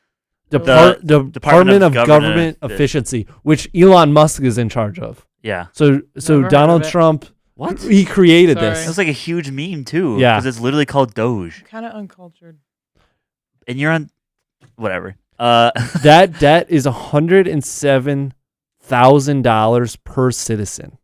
Department of Government Effi- Efficiency, which Elon Musk is in charge of. Yeah. So Never heard Donald of it. Trump, What? he created Sorry. this. That's like a huge meme too. Yeah. Because it's literally called Doge. Kind of uncultured. And you're on whatever. That debt is $107,000 per citizen.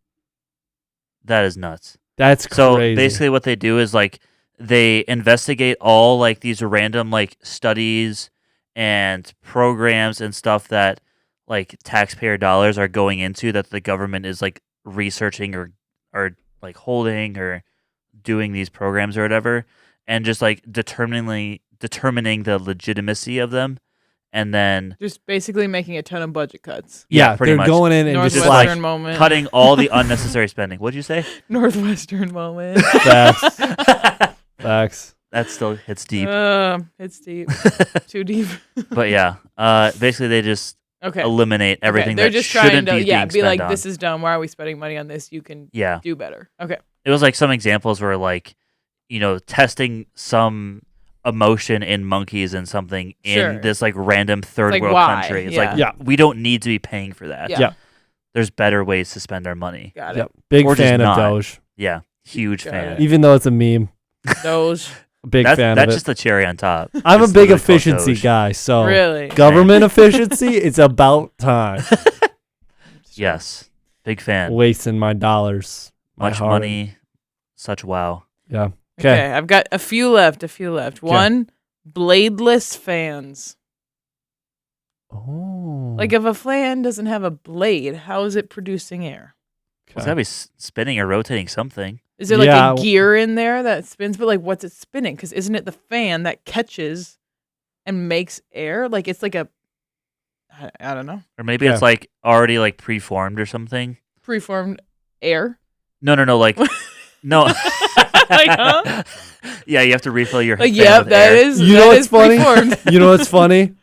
That is nuts. That's So crazy. basically what they do is like they investigate all like these random like studies and programs and stuff that like taxpayer dollars are going into that the government is like researching or like holding or doing these programs or whatever, and just like determining the legitimacy of them, and then Just basically making a ton of budget cuts. Yeah, pretty they're much going in and just Northwestern like moment. cutting all the unnecessary spending. What'd you say? Northwestern moment. facts. Facts. That still hits deep. It's deep. Too deep. But yeah, basically they just Okay. eliminate everything They're that just shouldn't trying to be being be spent like, on. this is dumb. Why are we spending money on this? You can Yeah, do better. Okay. it was like some examples were like, testing some emotion in monkeys and something Sure. in this like random third like, world why? country. It's Yeah. like Yeah. we don't need to be paying for that. Yeah. Yeah. There's better ways to spend our money. Got it. Yep. Big Or just fan of not. Doge. Yeah, huge Got fan. it. Even though it's a meme, Those. big fan That's of just the cherry on top. I'm a It's big literally called efficiency Doge. guy, so Really. government efficiency, it's about time. Yes, big fan. Wasting my dollars. My Much hard- money, such wow. Yeah. Okay. Okay. I've got a few left. One, bladeless fans. Oh. Like if a fan doesn't have a blade, how is it producing air? It's gotta be spinning or rotating something. Is there like Yeah. a gear in there that spins? But like, what's it spinning? Because isn't it the fan that catches and makes air? Like it's like I don't know, Or maybe Yeah. it's like already like preformed or something. preformed air. No, like no. Like, huh? Yeah, you have to refill your Like, fan yep, with that air. is. You know that what's is funny? preformed. You know what's funny?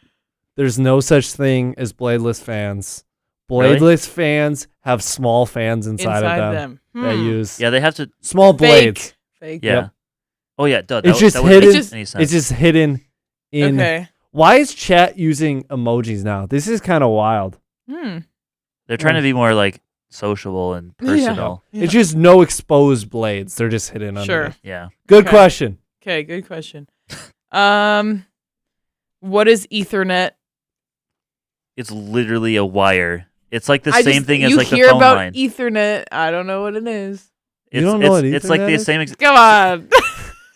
There's no such thing as bladeless fans. Really? Bladeless fans have small fans inside of them. They Hmm. use Yeah, they have to. small blades. Fake. Yeah. Yep. Oh yeah, duh. It's That, just that wouldn't hidden. make It's any sense. It's just hidden in. Okay. Why is chat using emojis now? This is kind of wild. Hmm. They're trying to be more like sociable and Yeah. personal. Yeah. It's just no exposed blades. They're just hidden under. Sure. it. Yeah. Good Okay. question. Okay. Good question. What is Ethernet? It's literally a wire. It's like the I same just- thing as you like the hear phone about line. Ethernet. I don't know what it is. You don't know what It's like Ethernet the is? same. Come on.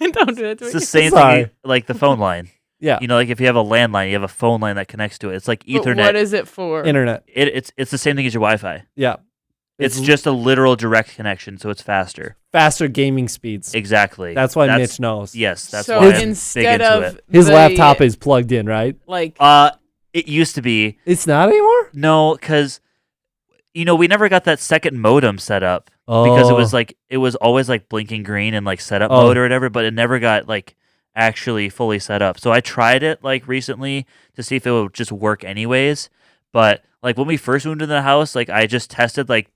Don't do that to It's me. the same Sorry. thing like the phone line. Yeah. Like if you have a landline, you have a phone line that connects to it. It's like But Ethernet. what is it for? Internet. It's the same thing as your Wi-Fi. Yeah. It's just a literal direct connection, so it's faster. faster gaming speeds. Exactly. That's why Mitch knows. Yes, that's so why I'm big instead into of it. His the, laptop is plugged in, right? like It used to be It's not anymore? no, because we never got that second modem set up because Oh. it was always like blinking green and like setup Oh. mode or whatever, but it never got like actually fully set up. So I tried it like recently to see if it would just work anyways. But like when we first moved into the house, like I just tested like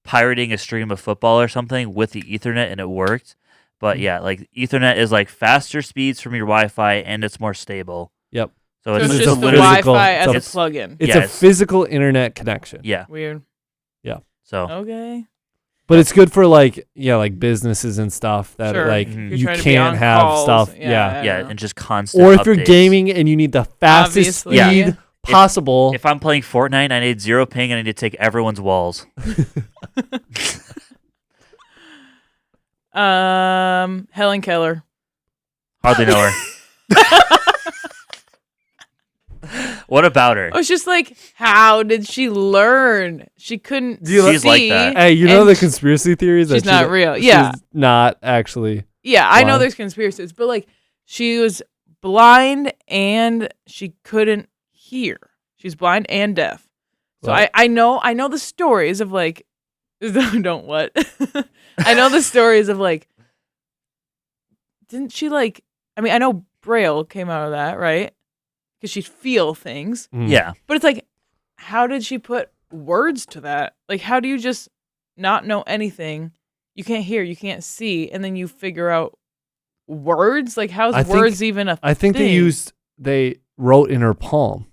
pirating a stream of football or something with the Ethernet and it worked. But yeah, like Ethernet is like faster speeds from your Wi-Fi and it's more stable. Yep. So so it's, it's it's just a the physical- Wi-Fi as it's- a plug-in. It's Yeah, a it's- physical internet connection. yeah. Weird. So Okay. But it's good for like businesses and stuff that Sure. like Mhm. You're you trying to be can't on have calls. stuff. Yeah, Yeah. I yeah, don't know. and just constant. Or if you're updates. gaming and you need the fastest Obviously, speed yeah. possible. If I'm playing Fortnite, I need 0 ping and I need to take everyone's walls. Hellen Keller. Hardly know her. What about her? I was just like, how did she learn? She couldn't Do you see. She's like that. Hey, you know and the conspiracy theories? she's that not real. Yeah. She's not actually. Yeah, I know Why? there's conspiracies, but like she was blind and she couldn't hear. She's blind and deaf. So Well- I know the stories of like don't what? I know the stories of like didn't she like I know Braille came out of that, right? Because she'd feel things. Mm. Yeah. But it's like, how did she put words to that? Like, how do you just not know anything? You can't hear, you can't see, and then you figure out words? Like, how's I think- words even a I think thing? they wrote in her palm.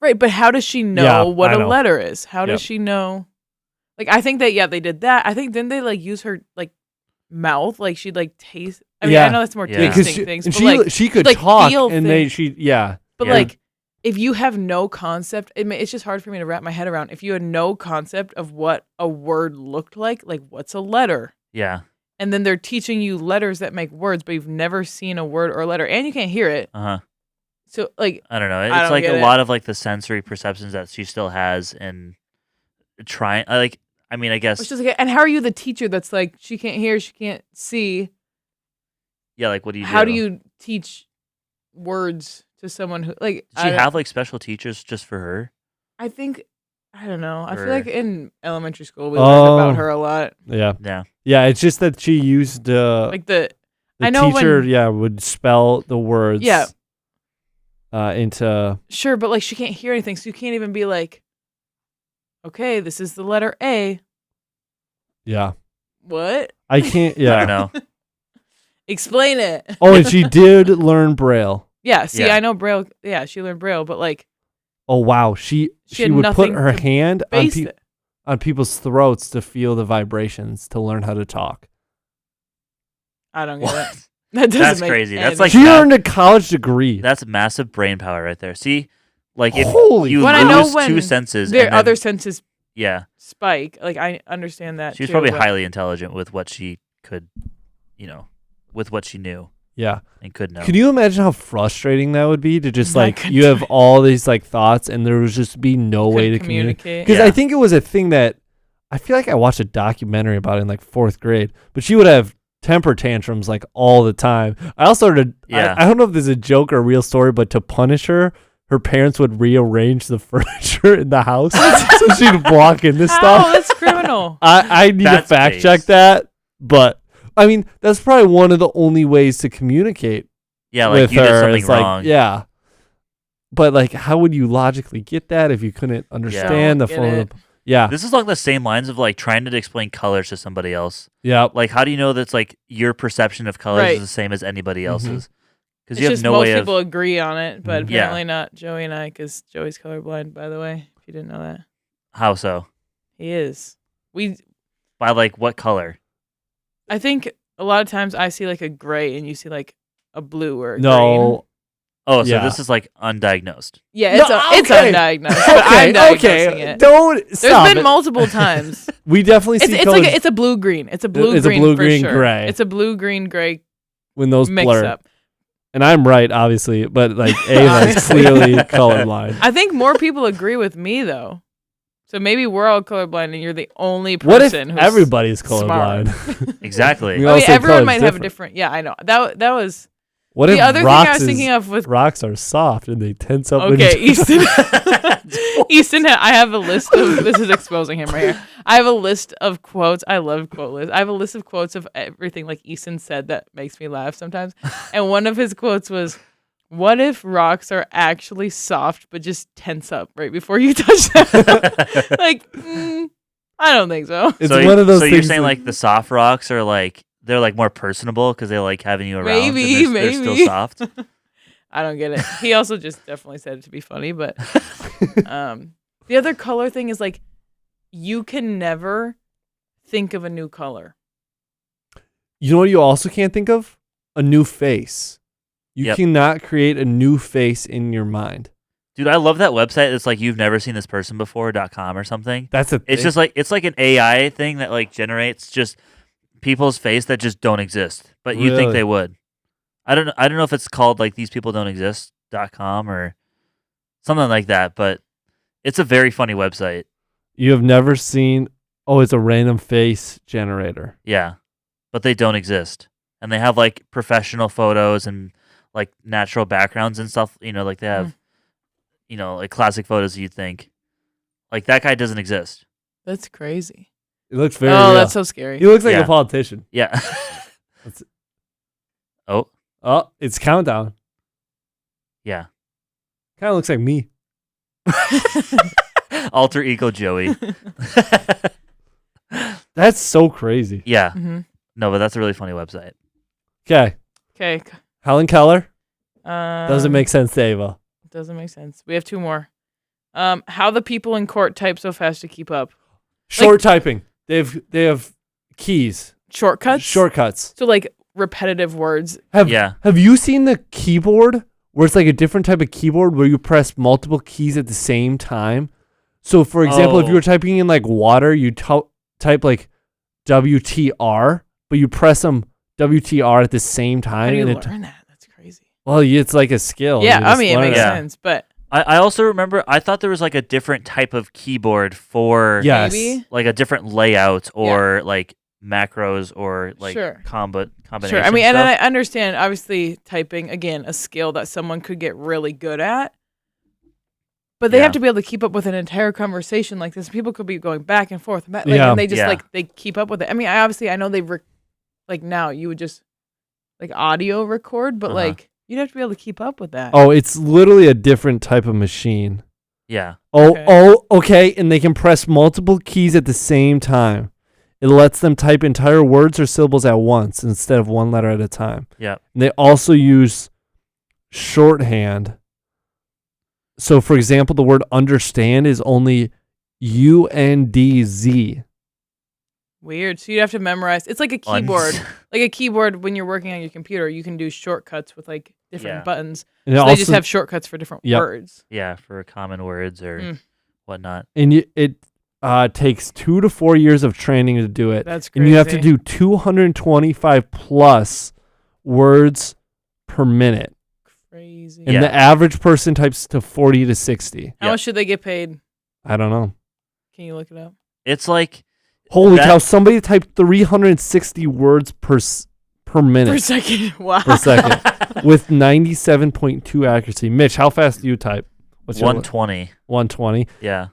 Right, but how does she know Yeah, what I a know. letter is? How Yep. does she know? Like, I think that, they did that. I think, didn't they, like, use her, like, mouth? Like, she'd, like, taste. I mean, Yeah. I know that's more Yeah. Yeah, 'cause tasting things, and but, like, she could like, talk feel and things. But Yeah. like, if you have no concept, it's just hard for me to wrap my head around. If you had no concept of what a word looked like what's a letter? Yeah. and then they're teaching you letters that make words, but you've never seen a word or a letter, and you can't hear it. So like I don't know. It's don't like get a it. lot of like the sensory perceptions that she still has, and trying. I mean, I guess. It's just like, and how are you the teacher that's like she can't hear, she can't see? Yeah, like what do you do? How do you teach words to someone who like? Does she have like special teachers just for her? I think I don't know. I feel Or- like in elementary school we learned about her a lot. Yeah. Yeah. Yeah, it's just that she used Like the I the know teacher, when would spell the words Yeah. Into sure, but like she can't hear anything, so you can't even be like, okay, this is the letter A. yeah. What? I can't I yeah. don't know. Explain it. Oh, and she did learn Braille. Yeah, see, Yeah. I know Braille. Yeah, she learned Braille, but like Oh wow, she had would put nothing her to hand base it. on people's throats to feel the vibrations to learn how to talk. I don't get it. What? That doesn't That's make crazy. any That's like She that- earned a college degree. That's massive brain power right there. See, like if Holy you When I know lose when two senses, their and then- other senses yeah, spike. Like I understand that. she was too, probably but- highly intelligent with what she could, with what she knew Yeah. and could know. Could you imagine how frustrating that would be to just I like could you have do it. all these like thoughts and there would just be no way to couldn't communicate? communicate. Because Yeah. I think it was a thing that I feel like I watched a documentary about it in like 4th grade, but she would have temper tantrums like all the time. I also heard Yeah. I don't know if this is a joke or a real story, but to punish her, her parents would rearrange the furniture in the house so she'd walk into How? stuff. That's criminal. I need to That's fact check base. that, but I mean that's probably one of the only ways to communicate Yeah, like with you her. did something It's like, wrong. yeah. But like, how would you logically get that if you couldn't understand the Don't phone? get it. Yeah, This is along the same lines of like trying to explain colors to somebody else. yeah. Like, how do you know that's like your perception of colors Right. is the same as anybody else's? Because It's you have just no most way people of agree on it, but Mhm. Yeah. apparently not Joey and I, because Joey's colorblind. By the way, if you didn't know that, how so. he is. By like what color? I think a lot of times I see like a gray, and you see like a blue or a green. No, Oh, so Yeah. this is like undiagnosed. Yeah, No, it's okay. undiagnosed, but I'm diagnosing it. Don't There's stop been it. multiple times. We definitely see It's colors like it's a blue green. It's a blue It's a green. blue, for green, sure. gray. It's a blue green gray when those mix blur. up. And I'm right, obviously, but like Ava's Obviously. clearly colorblind. I think more people agree with me though. So maybe we're all colorblind, and you're the only What if person who's everybody's smart. colorblind? Exactly. We I all mean, say everyone color's might have a different. different. Yeah, I know. That was What the if other thing rocks I was thinking of with. rocks are soft and they tense up? when Okay, you- Easton. Easton, I have a list of. This is exposing him right here. I have a list of quotes. I love quote lists. I have a list of quotes of everything like Easton said that makes me laugh sometimes. And one of his quotes was, "What if rocks are actually soft but just tense up right before you touch them?" Like, I don't think so. It's so one of those so things. you're saying that- like the soft rocks are like they're like more personable because they like having you around. Maybe, and they're still maybe. soft. I don't get it. He also just definitely said it to be funny, but the other color thing is like you can never think of a new color. You know what you also can't think of? A new face. You Yep. cannot create a new face in your mind. Dude, I love that website. It's like you've never seen this person before.com or something. That's a It's thing. just like it's like an AI thing that like generates just people's face that just don't exist, but you think Really? they would. I don't know if it's called like these people don't exist.com or something like that, but it's a very funny website. You have never seen. Oh, it's a random face generator. Yeah. But they don't exist. And they have like professional photos and like natural backgrounds and stuff, like they have like classic photos you'd think. Like that guy doesn't exist. That's crazy. It looks very. Oh, real. that's so scary. He looks like Yeah. a politician. Yeah. That's- Oh, Oh, it's countdown. yeah. Kind of looks like me. Alter ego Joey. That's so crazy. Yeah. Mhm. No, but that's a really funny website. Okay, Okay. Helen Keller doesn't make sense to Ava. Doesn't make sense. We have two more. How the people in court type so fast to keep up. Short typing. They have keys. Shortcuts. Shortcuts. So like repetitive words. Yeah. Have you seen the keyboard where it's like a different type of keyboard where you press multiple keys at the same time? So, for example, if you Oh. were typing in like water, you type like WTR but you press them WTR at the same time. How do you and learn that? That's crazy. Well, it's like a skill. Yeah, You I just mean, it learn makes it. sense, but I also remember I thought there was like a different type of keyboard for Yes. maybe. like a different layout or like macros or like Sure. combination. Sure. I mean, and stuff. I understand, obviously, typing, again, a skill that someone could get really good at. But they Yeah. have to be able to keep up with an entire conversation like this. People could be going back and forth. Like, Yeah. And they just, Yeah. like, they keep up with it. I mean, I know they, like, now you would just, like, audio record, but, Uh-huh. like, you'd have to be able to keep up with that. Oh, it's literally a different type of machine. Yeah. Okay. And they can press multiple keys at the same time. It lets them type entire words or syllables at once instead of one letter at a time. Yeah. And they also use shorthand. So, for example, the word understand is only UNDZ. Weird. So you'd have to memorize. It's like a keyboard. Like a keyboard when you're working on your computer, you can do shortcuts with, like, different Yeah. buttons. And So it they also, just have shortcuts for different Yep. words. Yeah, for common words or whatnot. and it takes 2 to 4 years of training to do it. That's crazy. And you have to do 225 plus words per minute. Crazy. And Yeah. the average person types to 40 to 60. How Yeah. much should they get paid? I don't know. Can you look it up? It's like Holy That- cow, somebody typed 360 words per minute Per second. Wow. per second with 97.2 accuracy. Mitch, how fast do you type? What's your 120. 120? Yeah.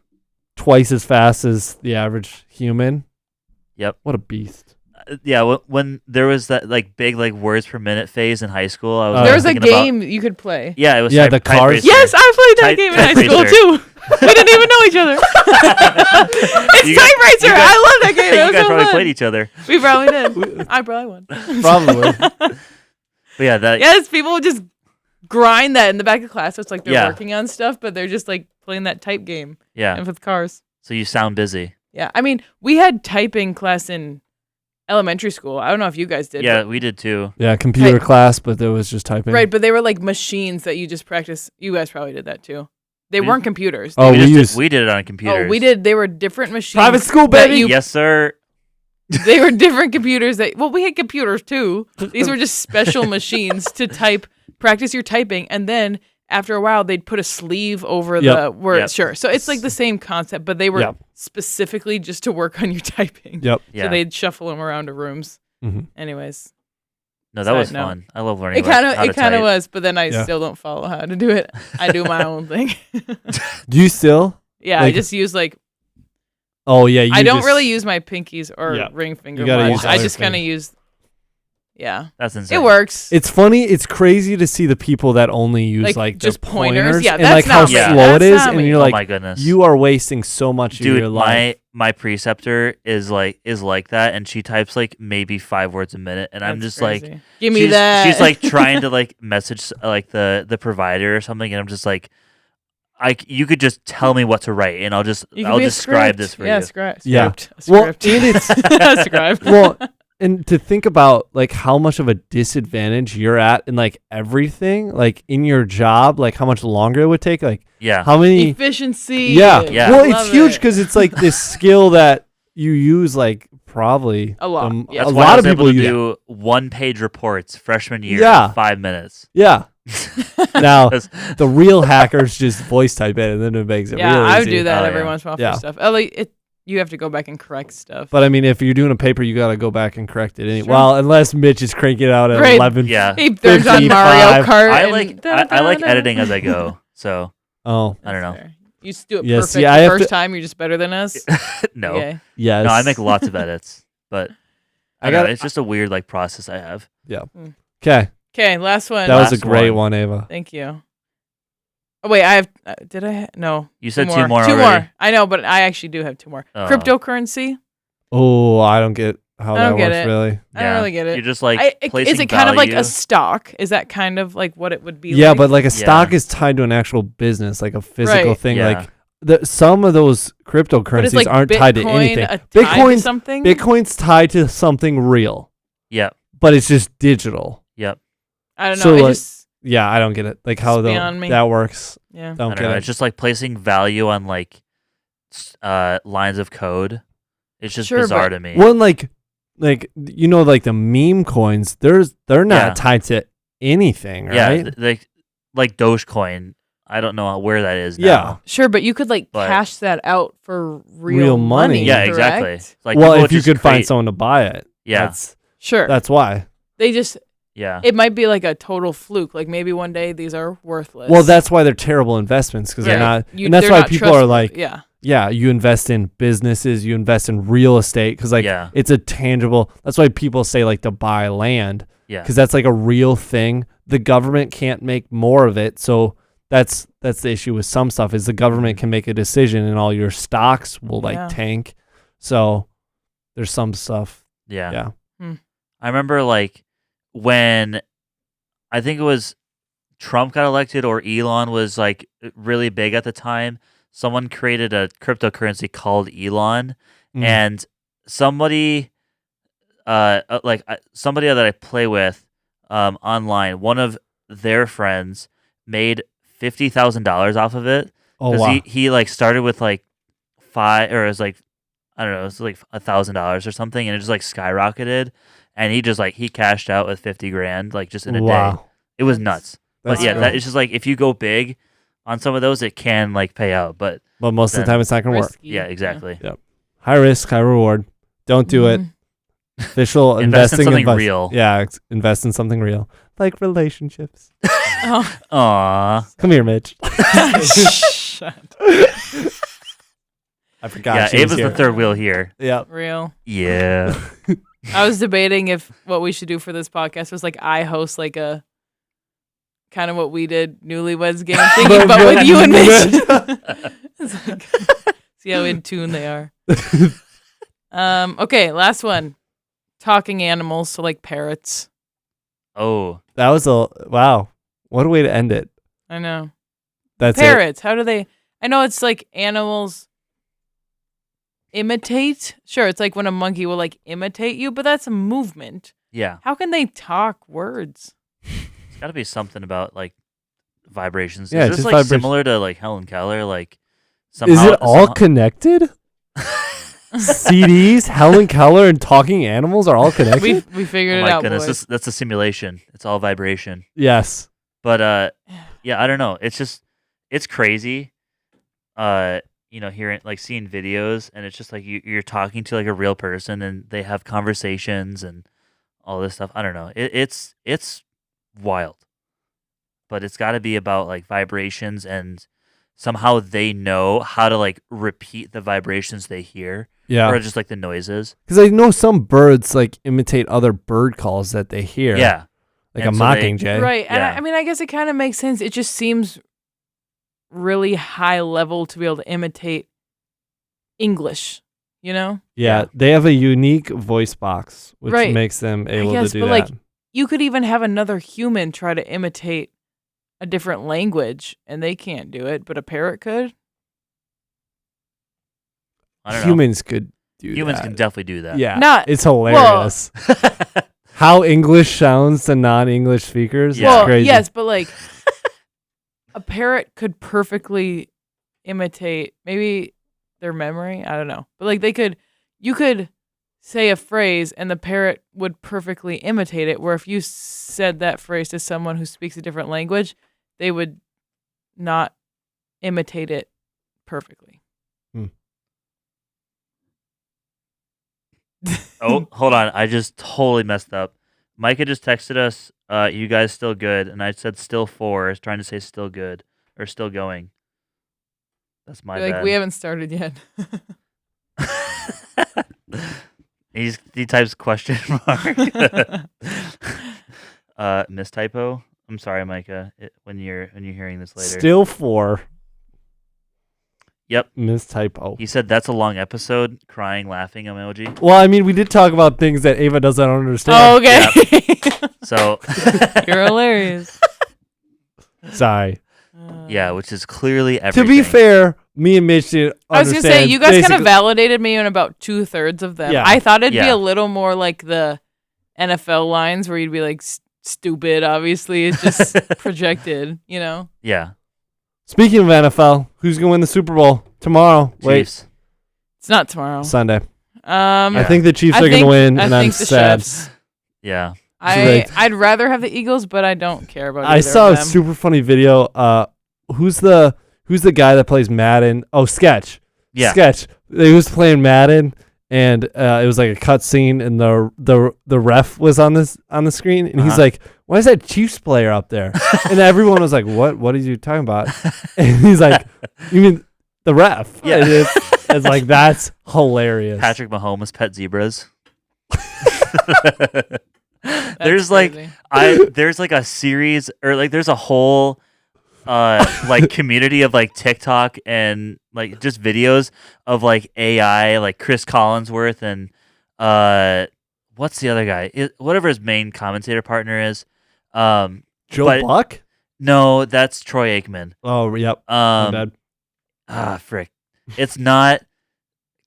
Twice as fast as the average human. Yep. What a beast. Yeah, when there was that like big like words per minute phase in high school, I was There was a thinking about- game you could play. yeah, it was Yeah, type- the type cars. racer. Yes, I played that Type- game in type high school racer. too. We didn't even know each other. It's You Type Racer. you guys- I love that game. you It was guys so probably fun. played each other. We probably did. I probably won. Probably. But yeah, that Yes, people would just grind that in the back of class. So it's like they're Yeah. working on stuff, but they're just like playing that type game yeah. and with cars. So you sound busy. Yeah, I mean, we had typing class in elementary school. I don't know if you guys did. Yeah, we did too. Yeah, computer class, but there was just typing. Right, but they were like machines that you just practice. You guys probably did that too. They We- weren't computers. Oh, we, we just used did, we did it on computers. Oh, we did. They were different machines. private school, that baby. you- Yes, sir. They were different computers that. Well, we had computers too. These were just special machines to type, practice your typing, and then after a while they'd put a sleeve over Yep. the word. Yep. Sure. So it's like the same concept, but they were Yep. specifically just to work on your typing. Yep. Yeah. So they'd shuffle them around to rooms. Mhm. Anyways, No, that was Side note. fun. I love learning. it about kind how to of type. was, but then I Yeah. still don't follow how to do it. I do my own thing. Do you still? Yeah, I Like- just use like Oh, yeah. I don't really use my pinkies or Yeah. ring finger You gotta much. use I other just kind of finger. use. Yeah, That's insane. it works. It's funny. It's crazy to see the people that only use Like, like, just the pointers? Yeah, and that's like how not me. slow it That's is, not and me. you're Oh like, my goodness. you are wasting so much of Dude, your life. my preceptor is like that, and she types like maybe 5 words a minute, and I'm That's just like, crazy. Give me she's, that. she's like trying to like message like the provider or something, and I'm just like, you could just tell me what to write, and I'll You can I'll be a describe script. this for yeah, you. Script. Yeah. Script. Well, Script. and it's Script. well, and to think about like how much of a disadvantage you're at in like everything, like in your job, like how much longer it would take, like Yeah, how many. Efficiency. Yeah. Yeah. Well, Love it's huge it. because it's like this skill that you use like probably A lot, yeah. that's a why I lot was of able people to use. do 1-page reports freshman year Yeah. in 5 minutes. Yeah. Now That's- the real hackers just voice type it and then it makes it Yeah, real I would easy. do that Oh, every yeah. once in a while Yeah. for stuff. Oh, like, you have to go back and correct stuff. But I mean, if you're doing a paper, you gotta go back and correct it. Sure. Well, unless Mitch is cranking it out at Right. 11. Yeah. he turns on 55. Mario Kart. I and like I like editing as I go. So Oh, I don't know. That's fair. You just do it Yeah, perfect see, I the have first to- time. You're just better than us. no, Okay. yes. no, I make lots of edits, but I I got gotta- it's just a weird like process I have. Okay, Okay, last one. that was a Last great one. one, Ava. Thank you. Oh wait, I have. Did I? No. You said Two two more Two already. more. I know, but I actually do have 2 more. Oh. Cryptocurrency. Oh, I don't get how I that don't get works it. really. I don't really get it. You're just like placing is it kind of like value. a stock? Is that kind of like what it would be? Yeah, like? but like a stock is tied to an actual business, like a physical Right. thing. Yeah. Like some of those But it's cryptocurrencies like aren't Bitcoin, tied to anything. tied to Bitcoin's something. Bitcoin's tied to something real, Yep. but it's just digital. Yep. I don't know. So, it like, just Yeah, I don't get it. Like how It's beyond me. that works. yeah. I Don't don't get know. it. It's just like placing value on like lines of code. It's just Sure, bizarre but- to me. One like like like the meme coins. They're not Yeah. tied to anything, Yeah, right? like Dogecoin. I don't know where that is Yeah. now. Sure, but you could like But- cash that out for Real money. money. Yeah, correct? exactly. It's like Well, people if you just could find create- someone to buy it, Yeah. Sure. that's why. They just Yeah. it might be like a total fluke. Like maybe one day these are worthless. Well, that's why they're terrible investments because they're Right. not, and that's they're why not people are trustworthy. like, yeah. yeah, you invest in businesses, you invest in real estate because Yeah. it's a tangible. That's why people say like to buy land Yeah. because that's like a real thing. The government can't make more of it, so that's the issue with some stuff is the government can make a decision and all your stocks will like Yeah. tank. So there's some stuff. Yeah. Yeah. I remember like when I think it was Trump got elected or Elon was like really big at the time. Someone created a cryptocurrency called Elon, Mm. and somebody, somebody that I play with, online, one of their friends made $50,000 off of it Oh because wow. he like started with like five or it was like I don't know, it was like $1,000 or something, and it just like skyrocketed, and he just like he cashed out with 50 grand like just in a day. Wow. It was nuts. That's But yeah, cool. that, it's just like if you go big on some of those, it can like pay out. But But most of the then- time it's not gonna work. Risky. yeah, exactly. High risk, high reward. Don't do it. Mhm. Official Invest in investing something advice. real. Yeah, invest in something real, like relationships. Oh. Aw. Come here, Mitch. Shut. I forgot. Yeah, she was Ava's here. the third wheel here. Yeah. Real. Yeah. I was debating if what we should do for this podcast was like I host like a kind of what we did Newlyweds game thingy, but with you and Mitch. It's like, see how in tune they are. Okay, last one. Talking animals, so like parrots. Oh. That was a wow. What a way to end it. I know. That's it. Parrots, how do they I know it's like animals imitate. Sure, it's like when a monkey will like imitate you, but that's a movement. Yeah. How can they talk words? It's got to be something about like vibrations. Yeah, Is this just like vibration. similar to like Helen Keller? Like somehow Is it all connected? CDs, Helen Keller, and talking animals are all connected. We figured Oh it my out, goodness, boys. that's a simulation. It's all vibration. Yes. But yeah, I don't know. It's just it's crazy. Hearing like seeing videos, and it's just like you're talking to like a real person, and they have conversations and all this stuff. I don't know. It's wild, but it's got to be about like vibrations, and somehow they know how to like repeat the vibrations they hear, Yeah. or just like the noises. Because I know some birds like imitate other bird calls that they hear. Yeah, Like And a so they- mockingjay. Right. And Yeah. I mean, I guess it kind of makes sense. It just seems really high level to be able to imitate English, you know? Yeah. Yeah. They have a unique voice box, which Right. makes them able guess, to do but, that. like, You could even have another human try to imitate a different language and they can't do it, but a parrot could. I don't know. Humans could do Humans that. can definitely do that. Yeah. Not- It's hilarious. How English sounds to non-English speakers. Yeah. It's Well, crazy. yes, but like a parrot could perfectly imitate maybe their memory. I don't know. But like you could say a phrase and the parrot would perfectly imitate it. Where if you said that phrase to someone who speaks a different language, they would not imitate it perfectly. Oh, hold on. I just totally messed up. Micah just texted us, you guys still good. And I said still 4. I was trying to say still good or still going. That's my Like bad. we haven't started yet. He types question mark. Mistypo. I'm sorry, Micah. When you're hearing this later. Still 4. Yep. Mistypo. He said that's a long episode. Crying, laughing emoji. Well, I mean, we did talk about things that Ava doesn't understand. Oh, okay. So You're hilarious. Sorry. yeah, which is clearly everything. To be fair, me and Mitch didn't I was gonna say understand you guys kind of basically- validated me on about 2/3 of them. Yeah. I thought it'd be Yeah. a little more like the NFL lines where you'd be like stupid. Obviously, it's just projected. You know. Yeah. Speaking of NFL, who's going to win the Super Bowl tomorrow? Wait, Chiefs. It's not tomorrow. Sunday. I think the Chiefs are going to win, and I'm sad. Yeah. I'd rather have the Eagles, but I don't care about. I saw a super funny video. Who's the guy that plays Madden? Oh, Sketch. Yeah. Sketch. He was playing Madden, and it was like a cut scene, and the ref was on the screen, and he's like, "Why is that Chiefs player up there?" And everyone was like, "What? What are you talking about?" And he's like, "You mean the ref?" Yeah. And it's like, that's hilarious. Patrick Mahomes' pet zebras. That's crazy. There's like a series, or like there's a whole like community of like TikTok and like just videos of like AI, like Chris Collinsworth and what's the other guy? Whatever his main commentator partner is. Joe Buck? No, that's Troy Aikman. Oh, yep. My bad. Frick. It's not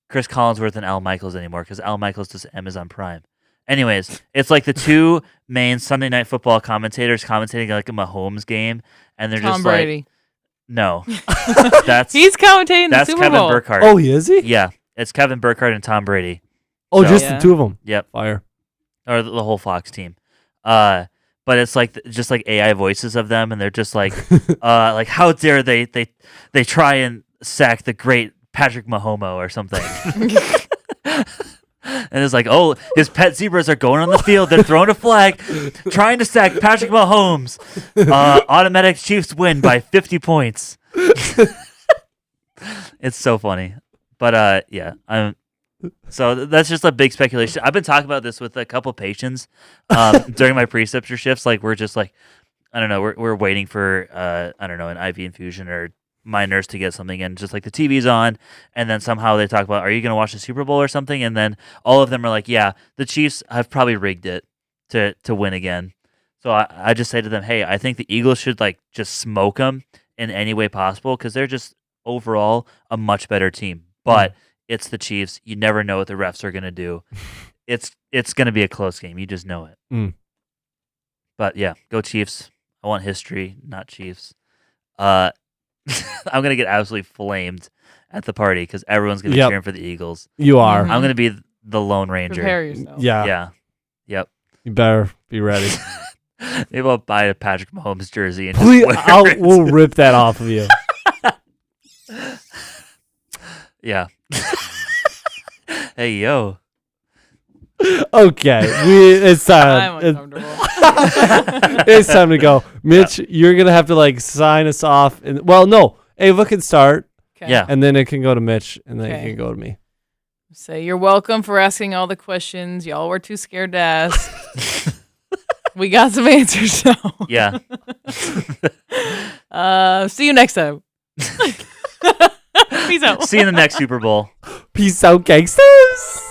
Chris Collinsworth and Al Michaels anymore because Al Michaels does Amazon Prime. Anyways, it's like the two main Sunday Night Football commentators commentating like a Mahomes game, and they're Tom just Brady. like, no, that's He's commentating the that's Super Kevin Bowl. Burkhardt. Oh, is he? Yeah, it's Kevin Burkhardt and Tom Brady. Oh, So- just Yeah. the two of them. Yep, Fire. or the whole Fox team. But it's like just like AI voices of them, and they're just like how dare they try and sack the great Patrick Mahomes or something. And it's like, oh, his pet zebras are going on the field. They're throwing a flag, trying to sack Patrick Mahomes. Automatic Chiefs win by 50 points. It's so funny. But yeah, so that's just a big speculation. I've been talking about this with a couple patients during my preceptor shifts. Like we're just like, I don't know, we're waiting for I don't know, an IV infusion or my nurse to get something, and just like the TV's on, and then somehow they talk about, are you going to watch the Super Bowl or something? And then all of them are like, yeah, the Chiefs have probably rigged it to win again. So I just say to them, hey, I think the Eagles should like just smoke them in any way possible because they're just overall a much better team. But it's the Chiefs. You never know what the refs are going to do. It's going to be a close game. You just know it. Mm. But yeah, go Chiefs. I want history, not Chiefs. I'm going to get absolutely flamed at the party because everyone's going to be cheering for the Eagles. You are. Mhm. I'm going to be the Lone Ranger. Prepare yourself. Yeah. Yeah. Yep. You better be ready. Maybe I'll buy a Patrick Mahomes jersey and just Please, wear it. we'll rip that off of you. Yeah. Hey, yo. Okay. It's I'm time. uncomfortable. It's time to go. Mitch, you're going to have to like sign us off. Well, no. Ava can start, Okay. Yeah. and then it can go to Mitch, and then it Okay. can go to me. Say you're welcome for asking all the questions. Y'all were too scared to ask. We got some answers now. Yeah. See you next time. Peace out. See you in the next Super Bowl. Peace out, gangsters.